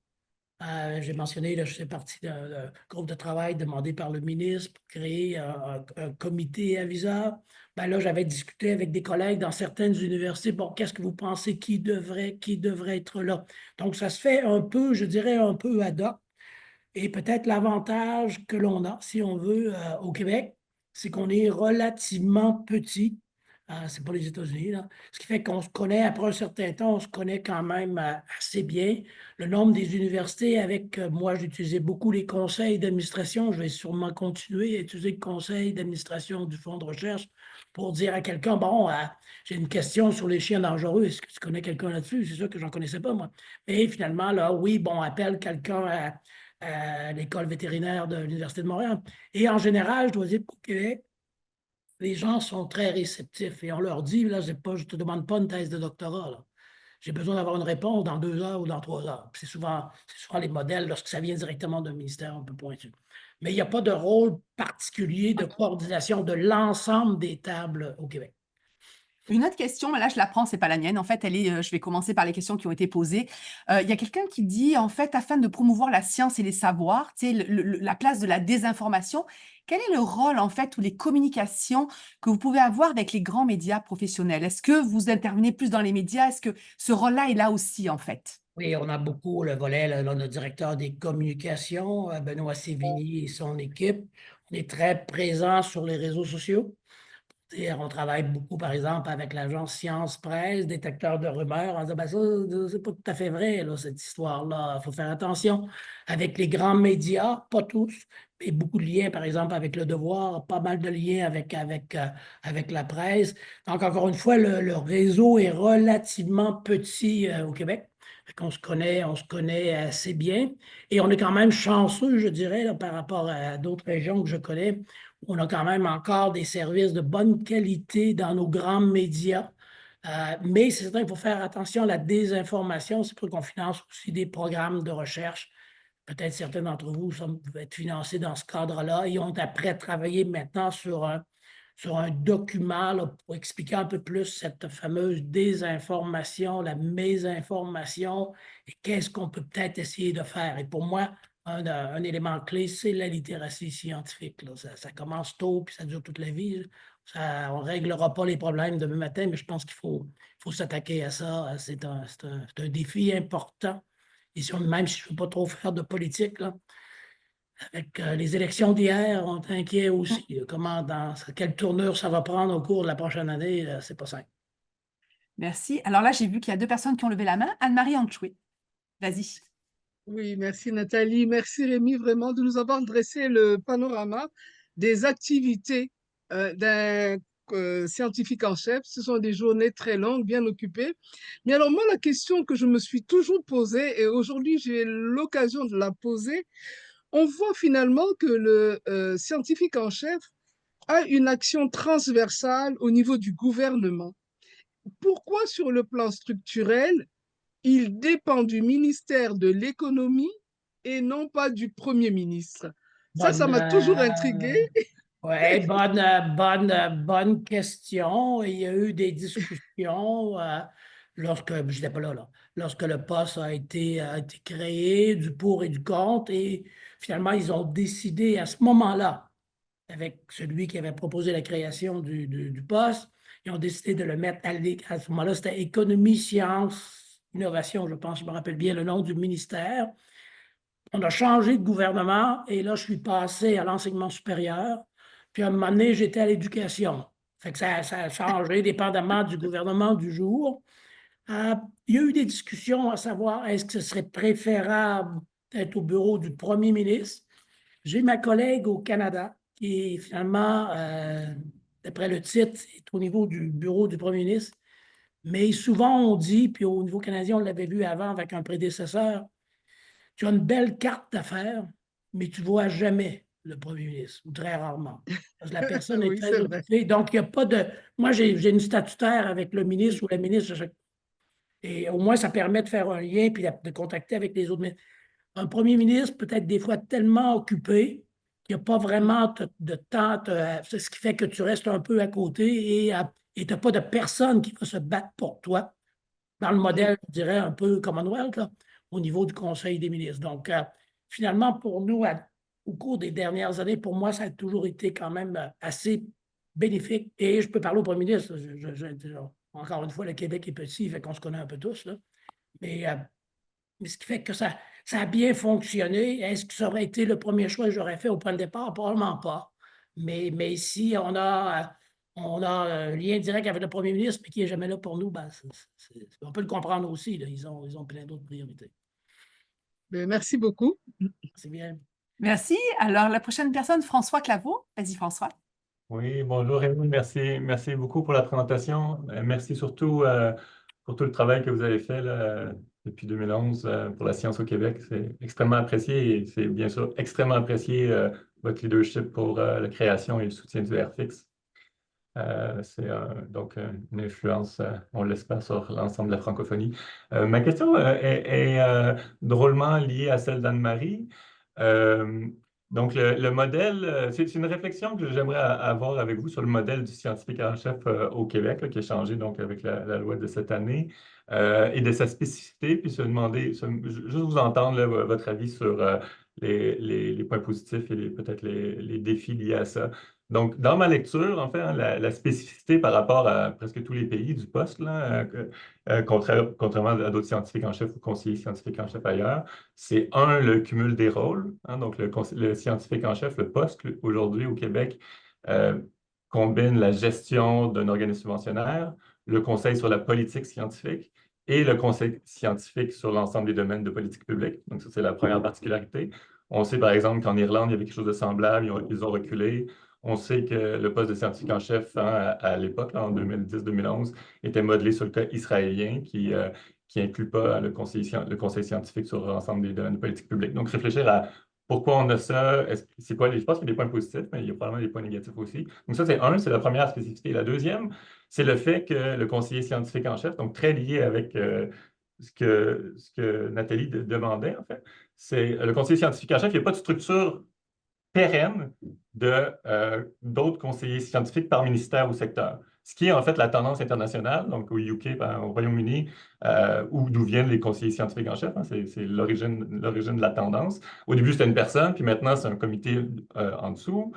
j'ai mentionné, là, je fais partie d'un groupe de travail demandé par le ministre pour créer un comité aviseur. Ben là, j'avais discuté avec des collègues dans certaines universités. Bon, qu'est-ce que vous pensez qui devrait être là? Donc, ça se fait un peu, je dirais, un peu ad hoc. Et peut-être l'avantage que l'on a, si on veut, au Québec, c'est qu'on est relativement petit. C'est pas les États-Unis, là. Ce qui fait qu'on se connaît, après un certain temps, on se connaît quand même assez bien. Le nombre des universités, avec moi, j'utilisais beaucoup les conseils d'administration. Je vais sûrement continuer à utiliser le conseil d'administration du fonds de recherche pour dire à quelqu'un, bon, j'ai une question sur les chiens dangereux. Est-ce que tu connais quelqu'un là-dessus? C'est sûr que j'en connaissais pas, moi. Et finalement, là, oui, bon, appelle quelqu'un à l'école vétérinaire de l'Université de Montréal. Et en général, je dois dire qu'au Québec, les gens sont très réceptifs et on leur dit, là, je ne te demande pas une thèse de doctorat, là. J'ai besoin d'avoir une réponse dans 2 heures ou dans 3 heures. C'est souvent les modèles, lorsque ça vient directement d'un ministère un peu pointu. Mais il n'y a pas de rôle particulier de coordination de l'ensemble des tables au Québec. Une autre question, mais là je la prends, c'est pas la mienne. En fait, je vais commencer par les questions qui ont été posées. Il y a quelqu'un qui dit, en fait, afin de promouvoir la science et les savoirs, tu sais, la place de la désinformation, quel est le rôle, en fait, ou les communications que vous pouvez avoir avec les grands médias professionnels? Est-ce que vous intervenez plus dans les médias? Est-ce que ce rôle-là est là aussi, en fait? Oui, on a beaucoup le volet, là, notre directeur des communications, Benoît Sévigny et son équipe. On est très présent sur les réseaux sociaux. Et on travaille beaucoup, par exemple, avec l'agence Science Presse, détecteur de rumeurs, en disant, ben ça, c'est pas tout à fait vrai, là, cette histoire-là. Il faut faire attention. Avec les grands médias, pas tous, mais beaucoup de liens, par exemple, avec Le Devoir, pas mal de liens avec la presse. Donc, encore une fois, le réseau est relativement petit au Québec. On se connaît assez bien. Et on est quand même chanceux, je dirais, là, par rapport à d'autres régions que je connais. On a quand même encore des services de bonne qualité dans nos grands médias. Mais c'est certain qu'il faut faire attention à la désinformation. C'est pour qu'on finance aussi des programmes de recherche. Peut-être certains d'entre vous peuvent être financés dans ce cadre-là et ont après travaillé maintenant sur un document là, pour expliquer un peu plus cette fameuse désinformation, la mésinformation et qu'est-ce qu'on peut peut-être essayer de faire. Et pour moi, un élément clé, c'est la littératie scientifique. Là. Ça commence tôt puis ça dure toute la vie. Ça, on ne réglera pas les problèmes demain matin, mais je pense qu'il faut s'attaquer à ça. C'est un défi important. Et même si je ne veux pas trop faire de politique, là, avec les élections d'hier, on est inquiet aussi. Quelle tournure ça va prendre au cours de la prochaine année, c'est pas simple. Merci. Alors là, j'ai vu qu'il y a deux personnes qui ont levé la main. Anne-Marie Antchoué, vas-y. Oui, merci Nathalie. Merci Rémi vraiment de nous avoir dressé le panorama des activités d'un scientifique en chef. Ce sont des journées très longues, bien occupées. Mais alors moi, la question que je me suis toujours posée, et aujourd'hui j'ai l'occasion de la poser, on voit finalement que le scientifique en chef a une action transversale au niveau du gouvernement. Pourquoi sur le plan structurel, il dépend du ministère de l'économie et non pas du Premier ministre? Ça Bonne, m'a toujours intriguée. ouais, bonne question. Il y a eu des discussions lorsque, je n'étais pas là, là, lorsque le poste a été créé, du pour et du contre, et finalement, ils ont décidé à ce moment-là, avec celui qui avait proposé la création du poste, ils ont décidé de le mettre à ce moment-là, c'était Économie, Sciences, Innovation, je pense, je me rappelle bien le nom du ministère. On a changé de gouvernement et là, je suis passé à l'enseignement supérieur. Puis à un moment donné, j'étais à l'éducation. Fait que ça a changé dépendamment du gouvernement du jour. Il y a eu des discussions à savoir est-ce que ce serait préférable d'être au bureau du premier ministre. J'ai ma collègue au Canada qui, finalement, d'après le titre, est au niveau du bureau du premier ministre. Mais souvent, on dit, puis au niveau canadien, on l'avait vu avant avec un prédécesseur, tu as une belle carte d'affaires, mais tu ne vois jamais le premier ministre, ou très rarement. Parce que la personne est Oui, très c'est vrai. occupée. Donc, il n'y a pas de. Moi, j'ai une statutaire avec le ministre ou la ministre. Et au moins, ça permet de faire un lien puis de contacter avec les autres. Mais un premier ministre peut être des fois tellement occupé qu'il n'y a pas vraiment de temps. C'est ce qui fait que tu restes un peu à côté et tu n'as pas de personne qui va se battre pour toi dans le modèle, je dirais, un peu Commonwealth, là, au niveau du Conseil des ministres. Donc, finalement, pour nous, au cours des dernières années, pour moi, ça a toujours été quand même assez bénéfique. Et je peux parler au premier ministre. Encore une fois, le Québec est petit, fait qu'on se connaît un peu tous. Là. Mais ce qui fait que ça a bien fonctionné. Est-ce que ça aurait été le premier choix que j'aurais fait au point de départ? Probablement pas. Mais ici, on a un lien direct avec le premier ministre, mais qui n'est jamais là pour nous. Ben, on peut le comprendre aussi. Là. Ils ont plein d'autres priorités. Ben, merci beaucoup. C'est bien. Merci. Alors, la prochaine personne, François Claveau. Vas-y, François. Oui, bonjour Rémi, merci beaucoup pour la présentation. Merci surtout pour tout le travail que vous avez fait là, depuis 2011 pour la science au Québec. C'est extrêmement apprécié et c'est bien sûr extrêmement apprécié votre leadership pour la création et le soutien du RFIX. C'est donc une influence, on l'espère, sur l'ensemble de la francophonie. Ma question est drôlement liée à celle d'Anne-Marie. Euh, donc, le modèle, c'est une réflexion que j'aimerais avoir avec vous sur le modèle du scientifique en chef au Québec, là, qui a changé donc, avec la loi de cette année, et de sa spécificité, puis se demander, juste vous entendre là, votre avis sur les points positifs et peut-être les défis liés à ça. Donc, dans ma lecture, en fait, hein, la spécificité par rapport à presque tous les pays du poste, là, contrairement à d'autres scientifiques en chef ou conseillers scientifiques en chef ailleurs, c'est un, le cumul des rôles. Hein, donc, le scientifique en chef, le poste, aujourd'hui au Québec, euh, combine la gestion d'un organisme subventionnaire, le conseil sur la politique scientifique et le conseil scientifique sur l'ensemble des domaines de politique publique. Donc, ça, c'est la première particularité. On sait, par exemple, qu'en Irlande, il y avait quelque chose de semblable, ils ont reculé. On sait que le poste de scientifique en chef, hein, à l'époque, en 2010-2011, était modelé sur le cas israélien qui inclut pas le conseil scientifique sur l'ensemble des domaines de politique publique. Donc, réfléchir à pourquoi on a ça, c'est quoi, je pense qu'il y a des points positifs, mais il y a probablement des points négatifs aussi. Donc, ça, c'est la première spécificité. La deuxième, c'est le fait que le conseiller scientifique en chef, donc très lié avec ce que Nathalie demandait, en fait, c'est le conseiller scientifique en chef, il n'y a pas de structure pérenne d'autres conseillers scientifiques par ministère ou secteur. Ce qui est en fait la tendance internationale, donc au UK, au Royaume-Uni, d'où viennent les conseillers scientifiques en chef. Hein, c'est l'origine de la tendance. Au début, c'était une personne, puis maintenant, c'est un comité en dessous.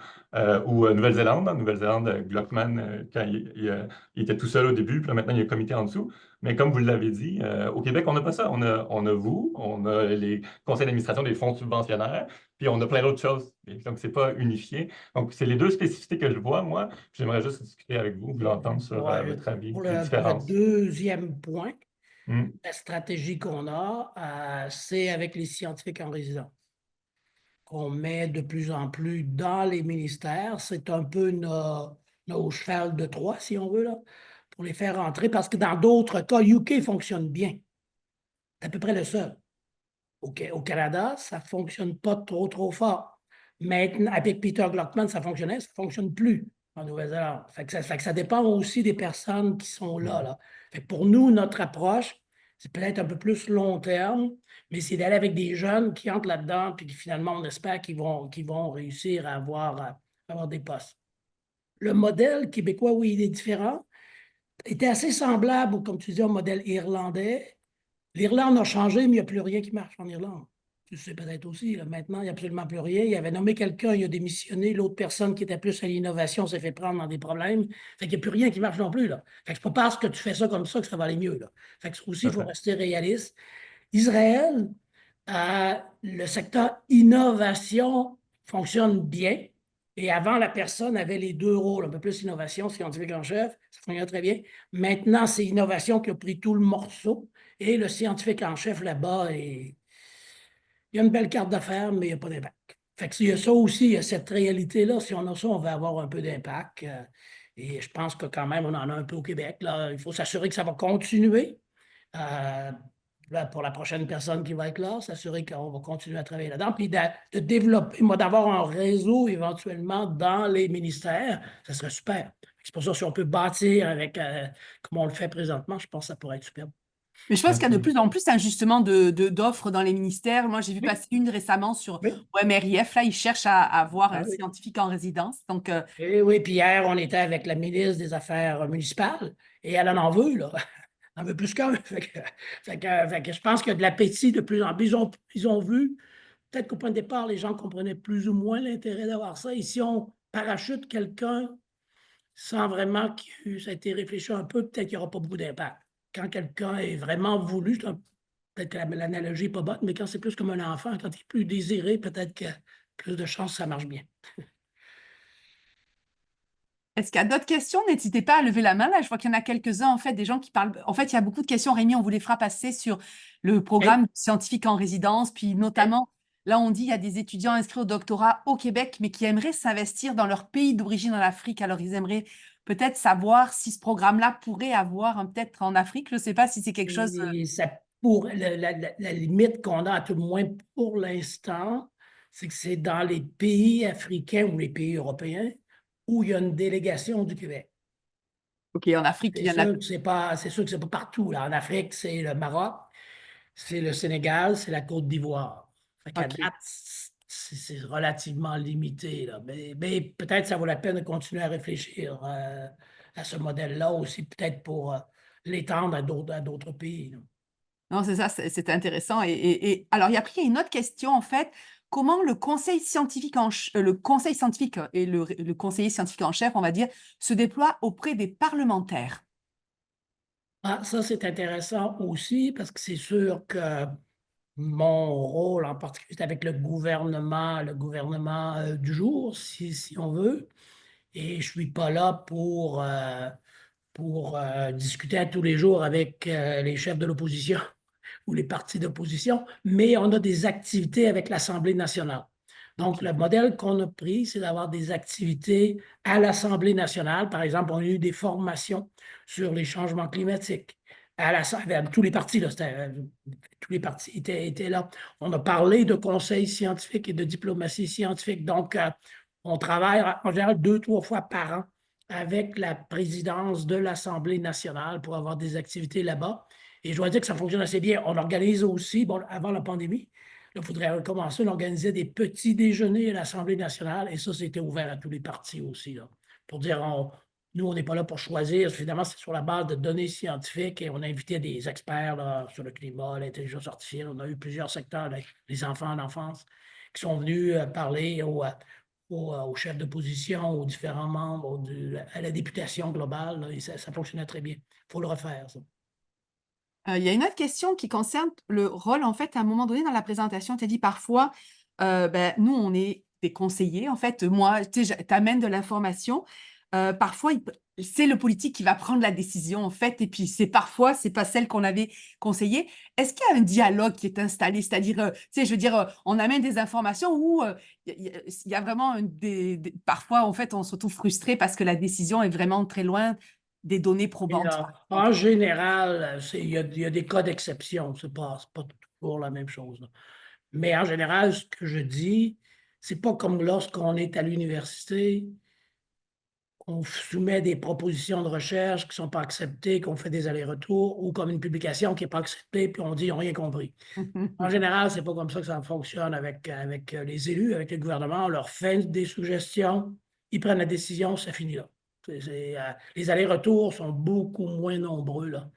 Ou Nouvelle-Zélande. En Nouvelle-Zélande, Glockman, quand il était tout seul au début, puis là, maintenant, il y a un comité en dessous. Mais comme vous l'avez dit, au Québec, on n'a pas ça. On a vous, on a les conseils d'administration des fonds subventionnaires, puis on a plein d'autres choses. Donc, ce n'est pas unifié. Donc, c'est les deux spécificités que je vois, moi. J'aimerais juste discuter avec vous, vous l'entendre sur votre avis, Pour les le différences. deuxième point, Hmm. la stratégie qu'on a, c'est avec les scientifiques en résidence qu'on met de plus en plus dans les ministères. C'est un peu nos cheval de Troie, si on veut, là, pour les faire entrer, parce que dans d'autres cas, UK fonctionne bien. C'est à peu près le seul. Au Canada, ça ne fonctionne pas trop fort. Maintenant, avec Peter Glockman, ça fonctionnait, ça ne fonctionne plus en Nouvelle-Zélande. Fait que ça dépend aussi des personnes qui sont là. Fait que pour nous, notre approche, c'est peut-être un peu plus long terme, mais c'est d'aller avec des jeunes qui entrent là-dedans, puis finalement, on espère qu'ils vont réussir à avoir des postes. Le modèle québécois, oui, il est différent. Il était assez semblable, comme tu disais, au modèle irlandais. L'Irlande a changé, mais il n'y a plus rien qui marche en Irlande. Tu sais peut-être aussi, là, maintenant, il n'y a absolument plus rien. Il avait nommé quelqu'un, il a démissionné. L'autre personne qui était plus à l'innovation s'est fait prendre dans des problèmes. Fait qu'il n'y a plus rien qui marche non plus. Là. Fait que c'est pas parce que tu fais ça comme ça que ça va aller mieux. Là. Fait que aussi, il faut rester réaliste. Israël, le secteur innovation fonctionne bien. Et avant, la personne avait les deux rôles, un peu plus innovation, scientifique en chef, ça fonctionne très bien. Maintenant, c'est innovation qui a pris tout le morceau et le scientifique en chef là-bas, il y a une belle carte d'affaires, mais il n'y a pas d'impact. Fait que il y a ça aussi, il y a cette réalité-là. Si on a ça, on va avoir un peu d'impact. Et je pense que quand même, on en a un peu au Québec. Là. Il faut s'assurer que ça va continuer. Là, pour la prochaine personne qui va être là, s'assurer qu'on va continuer à travailler là-dedans, puis de développer, moi, d'avoir un réseau éventuellement dans les ministères, ça serait super. C'est pour ça, si on peut bâtir avec, comme on le fait présentement, je pense que ça pourrait être super. Mais je pense qu'il y a de plus en plus justement d'offres dans les ministères. Moi, j'ai vu Oui. passer une récemment sur Oui. OMRIF. Là, ils cherchent à avoir Ah un oui. scientifique en résidence. Donc, Et oui, puis hier, on était avec la ministre des Affaires municipales et elle en veut, là. Elle en veut plus qu'un. Fait que je pense qu'il y a de l'appétit de plus en plus. Ils ont vu, peut-être qu'au point de départ, les gens comprenaient plus ou moins l'intérêt d'avoir ça. Et si on parachute quelqu'un sans vraiment que ça a été réfléchi un peu, peut-être qu'il n'y aura pas beaucoup d'impact. Quand quelqu'un est vraiment voulu, peut-être que l'analogie n'est pas bonne, mais quand c'est plus comme un enfant, quand il est plus désiré, peut-être que plus de chances ça marche bien. est-ce qu'il y a d'autres questions? N'hésitez pas à lever la main. Là, je vois qu'il y en a quelques-uns, en fait, des gens qui parlent. En fait, il y a beaucoup de questions, Rémi, on vous les fera passer sur le programme scientifique en résidence. Puis notamment, là, on dit il y a des étudiants inscrits au doctorat au Québec, mais qui aimeraient s'investir dans leur pays d'origine en Afrique. Alors, ils aimeraient peut-être savoir si ce programme-là pourrait avoir peut-être en Afrique. Je ne sais pas si c'est quelque chose. Et ça la limite qu'on a, à tout le moins pour l'instant, c'est que c'est dans les pays africains ou les pays européens où il y a une délégation du Québec. OK, en Afrique, il y en a. C'est sûr que c'est pas partout. Là. En Afrique, c'est le Maroc, c'est le Sénégal, c'est la Côte d'Ivoire. Fait qu'à OK. date, c'est relativement limité. Là. Mais peut-être ça vaut la peine de continuer à réfléchir à ce modèle-là aussi, peut-être pour l'étendre à d'autres pays. Là. Non, c'est ça, c'est intéressant. Alors, après, il y a une autre question, en fait. Comment le conseil scientifique, le conseil scientifique et le conseiller scientifique en chef, on va dire, se déploie auprès des parlementaires? Ah, ça, c'est intéressant aussi parce que c'est sûr que mon rôle en particulier, c'est avec le gouvernement du jour, si on veut. Et je ne suis pas là pour discuter à tous les jours avec les chefs de l'opposition ou les partis d'opposition, mais on a des activités avec l'Assemblée nationale. Donc, OK. le modèle qu'on a pris, c'est d'avoir des activités à l'Assemblée nationale. Par exemple, on a eu des formations sur les changements climatiques. Tous les partis, là, tous les partis étaient là. On a parlé de conseils scientifiques et de diplomatie scientifique. Donc, on travaille en général 2-3 fois par an avec la présidence de l'Assemblée nationale pour avoir des activités là-bas. Et je dois dire que ça fonctionne assez bien. On organise aussi, bon, avant la pandémie, il faudrait recommencer, on organisait des petits déjeuners à l'Assemblée nationale et ça, c'était ouvert à tous les partis aussi. Là, pour dire, nous, on n'est pas là pour choisir. Finalement, c'est sur la base de données scientifiques et on a invité des experts là, sur le climat, l'intelligence artificielle. On a eu plusieurs secteurs, les enfants en enfance, qui sont venus parler aux chefs d'opposition, aux différents membres, à la députation globale. Là, et ça fonctionnait très bien. Il faut le refaire, ça. Il y a une autre question qui concerne le rôle, en fait, à un moment donné dans la présentation, tu as dit parfois, nous, on est des conseillers, en fait, moi, tu amènes de l'information. Parfois, c'est le politique qui va prendre la décision, en fait, et puis parfois, c'est pas celle qu'on avait conseillée. Est-ce qu'il y a un dialogue qui est installé? C'est-à-dire, tu sais, je veux dire, on amène des informations où il y a vraiment parfois, en fait, on se retrouve frustré parce que la décision est vraiment très loin des données probantes. En général, il y a des cas d'exception. Ce n'est pas toujours la même chose. Là. Mais en général, ce que je dis, c'est pas comme lorsqu'on est à l'université, qu'on soumet des propositions de recherche qui ne sont pas acceptées, qu'on fait des allers-retours, ou comme une publication qui n'est pas acceptée, puis on dit qu'ils n'ont rien compris. En général, ce n'est pas comme ça que ça fonctionne avec les élus, avec le gouvernement. On leur fait des suggestions, ils prennent la décision, ça finit là. Les allers-retours sont beaucoup moins nombreux là,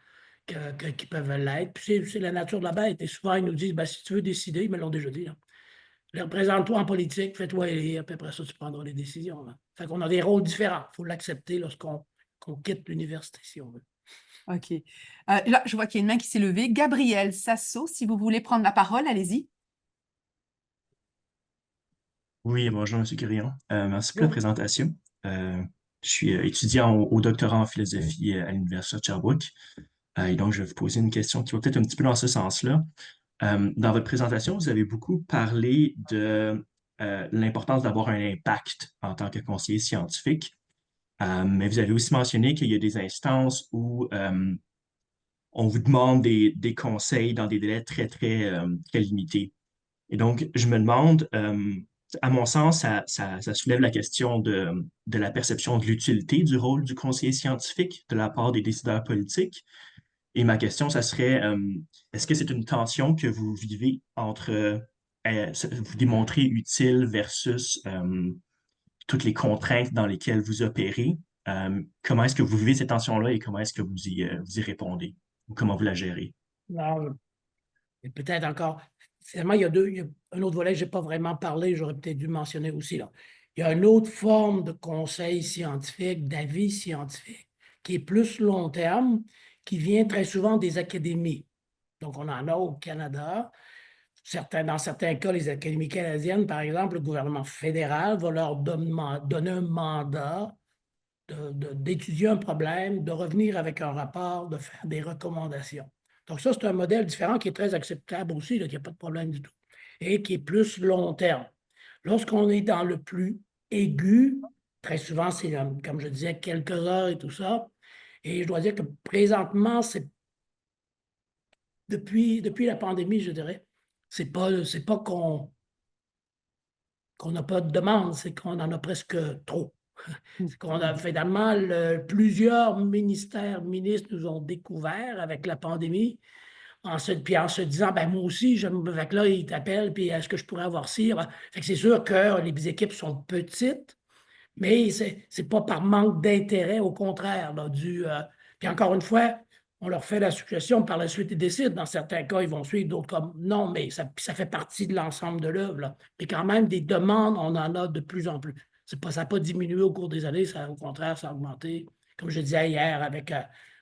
qu'ils peuvent l'être. Puis c'est la nature de la bête. Et souvent, ils nous disent, si tu veux décider, ils me l'ont déjà dit. Là. Représente-toi en politique, fais-toi élire, puis après ça, tu prendras les décisions. Là. Fait qu'on a des rôles différents. Il faut l'accepter lorsqu'on quitte l'université, si on veut. OK. Là, je vois qu'il y a une main qui s'est levée. Gabriel Sasso, si vous voulez prendre la parole, allez-y. Oui, bonjour, M. Quirion. Merci pour la Bonjour. présentation. Je suis étudiant au doctorat en philosophie à l'Université de Sherbrooke. Et donc, je vais vous poser une question qui va peut-être un petit peu dans ce sens-là. Dans votre présentation, vous avez beaucoup parlé de l'importance d'avoir un impact en tant que conseiller scientifique. Mais vous avez aussi mentionné qu'il y a des instances où on vous demande des conseils dans des délais très limités. Et donc, je me demande, à mon sens, ça soulève la question de la perception de l'utilité du rôle du conseiller scientifique de la part des décideurs politiques. Et ma question, ça serait, est-ce que c'est une tension que vous vivez entre vous démontrer utile versus toutes les contraintes dans lesquelles vous opérez? Comment est-ce que vous vivez cette tension-là et comment est-ce que vous y répondez? Ou comment vous la gérez? Alors, et peut-être encore, finalement, il y a un autre volet que je n'ai pas vraiment parlé, j'aurais peut-être dû mentionner aussi, là. Il y a une autre forme de conseil scientifique, d'avis scientifique, qui est plus long terme, qui vient très souvent des académies. Donc, on en a au Canada. Dans certains cas, les académies canadiennes, par exemple, le gouvernement fédéral va leur donner un mandat d'étudier un problème, de revenir avec un rapport, de faire des recommandations. Donc ça, c'est un modèle différent qui est très acceptable aussi, là, qui n'a pas de problème du tout, et qui est plus long terme. Lorsqu'on est dans le plus aigu, très souvent, c'est, comme je disais, quelques heures et tout ça, et je dois dire que présentement, c'est depuis la pandémie, je dirais, c'est pas qu'on n'a pas de demande, c'est qu'on en a presque trop. C'est qu'on a finalement, plusieurs ministres nous ont découvert avec la pandémie, puis en se disant, ben moi aussi, fait que là, ils t'appellent, puis est-ce que je pourrais avoir ci? Fait que c'est sûr que les équipes sont petites, mais c'est pas par manque d'intérêt, au contraire, là, puis encore une fois, on leur fait la suggestion, par la suite, ils décident. Dans certains cas, ils vont suivre, d'autres comme non, mais ça fait partie de l'ensemble de l'œuvre, là. Mais quand même, des demandes, on en a de plus en plus. Ça n'a pas diminué au cours des années, au contraire, ça a augmenté. Comme je disais hier, avec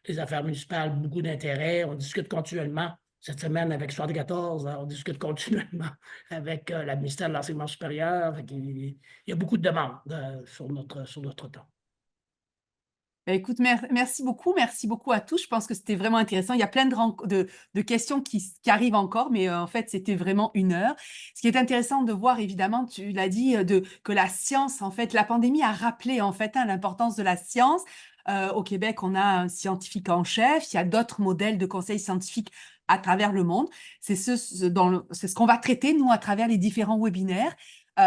les affaires municipales, beaucoup d'intérêt. On discute continuellement. Cette semaine, avec 74, on discute continuellement avec le ministère de l'Enseignement supérieur. Il y a beaucoup de demandes sur notre temps. Écoute, merci beaucoup à tous. Je pense que c'était vraiment intéressant. Il y a plein de questions qui arrivent encore, mais en fait, c'était vraiment 1 heure. Ce qui est intéressant de voir, évidemment, tu l'as dit, que la science, en fait, la pandémie a rappelé en fait l'importance de la science. Au Québec, on a un scientifique en chef. Il y a d'autres modèles de conseils scientifiques à travers le monde. C'est ce qu'on va traiter, nous, à travers les différents webinaires.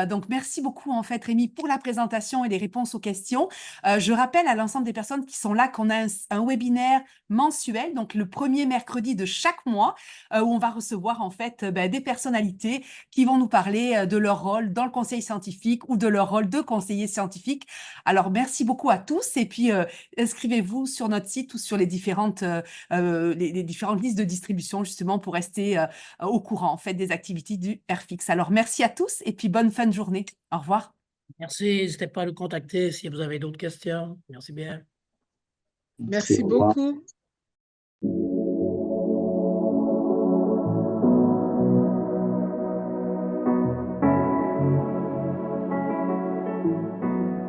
Donc, merci beaucoup, en fait, Rémi, pour la présentation et les réponses aux questions. Je rappelle à l'ensemble des personnes qui sont là qu'on a un webinaire mensuel, donc le premier mercredi de chaque mois, où on va recevoir, en fait, des personnalités qui vont nous parler de leur rôle dans le conseil scientifique ou de leur rôle de conseiller scientifique. Alors, merci beaucoup à tous et puis inscrivez-vous sur notre site ou sur les différentes listes de distribution, justement, pour rester au courant, en fait, des activités du RFIX. Alors, merci à tous et puis bonne fin de journée. Au revoir. Merci, n'hésitez pas à nous contacter si vous avez d'autres questions. Merci bien. Merci Au revoir. beaucoup.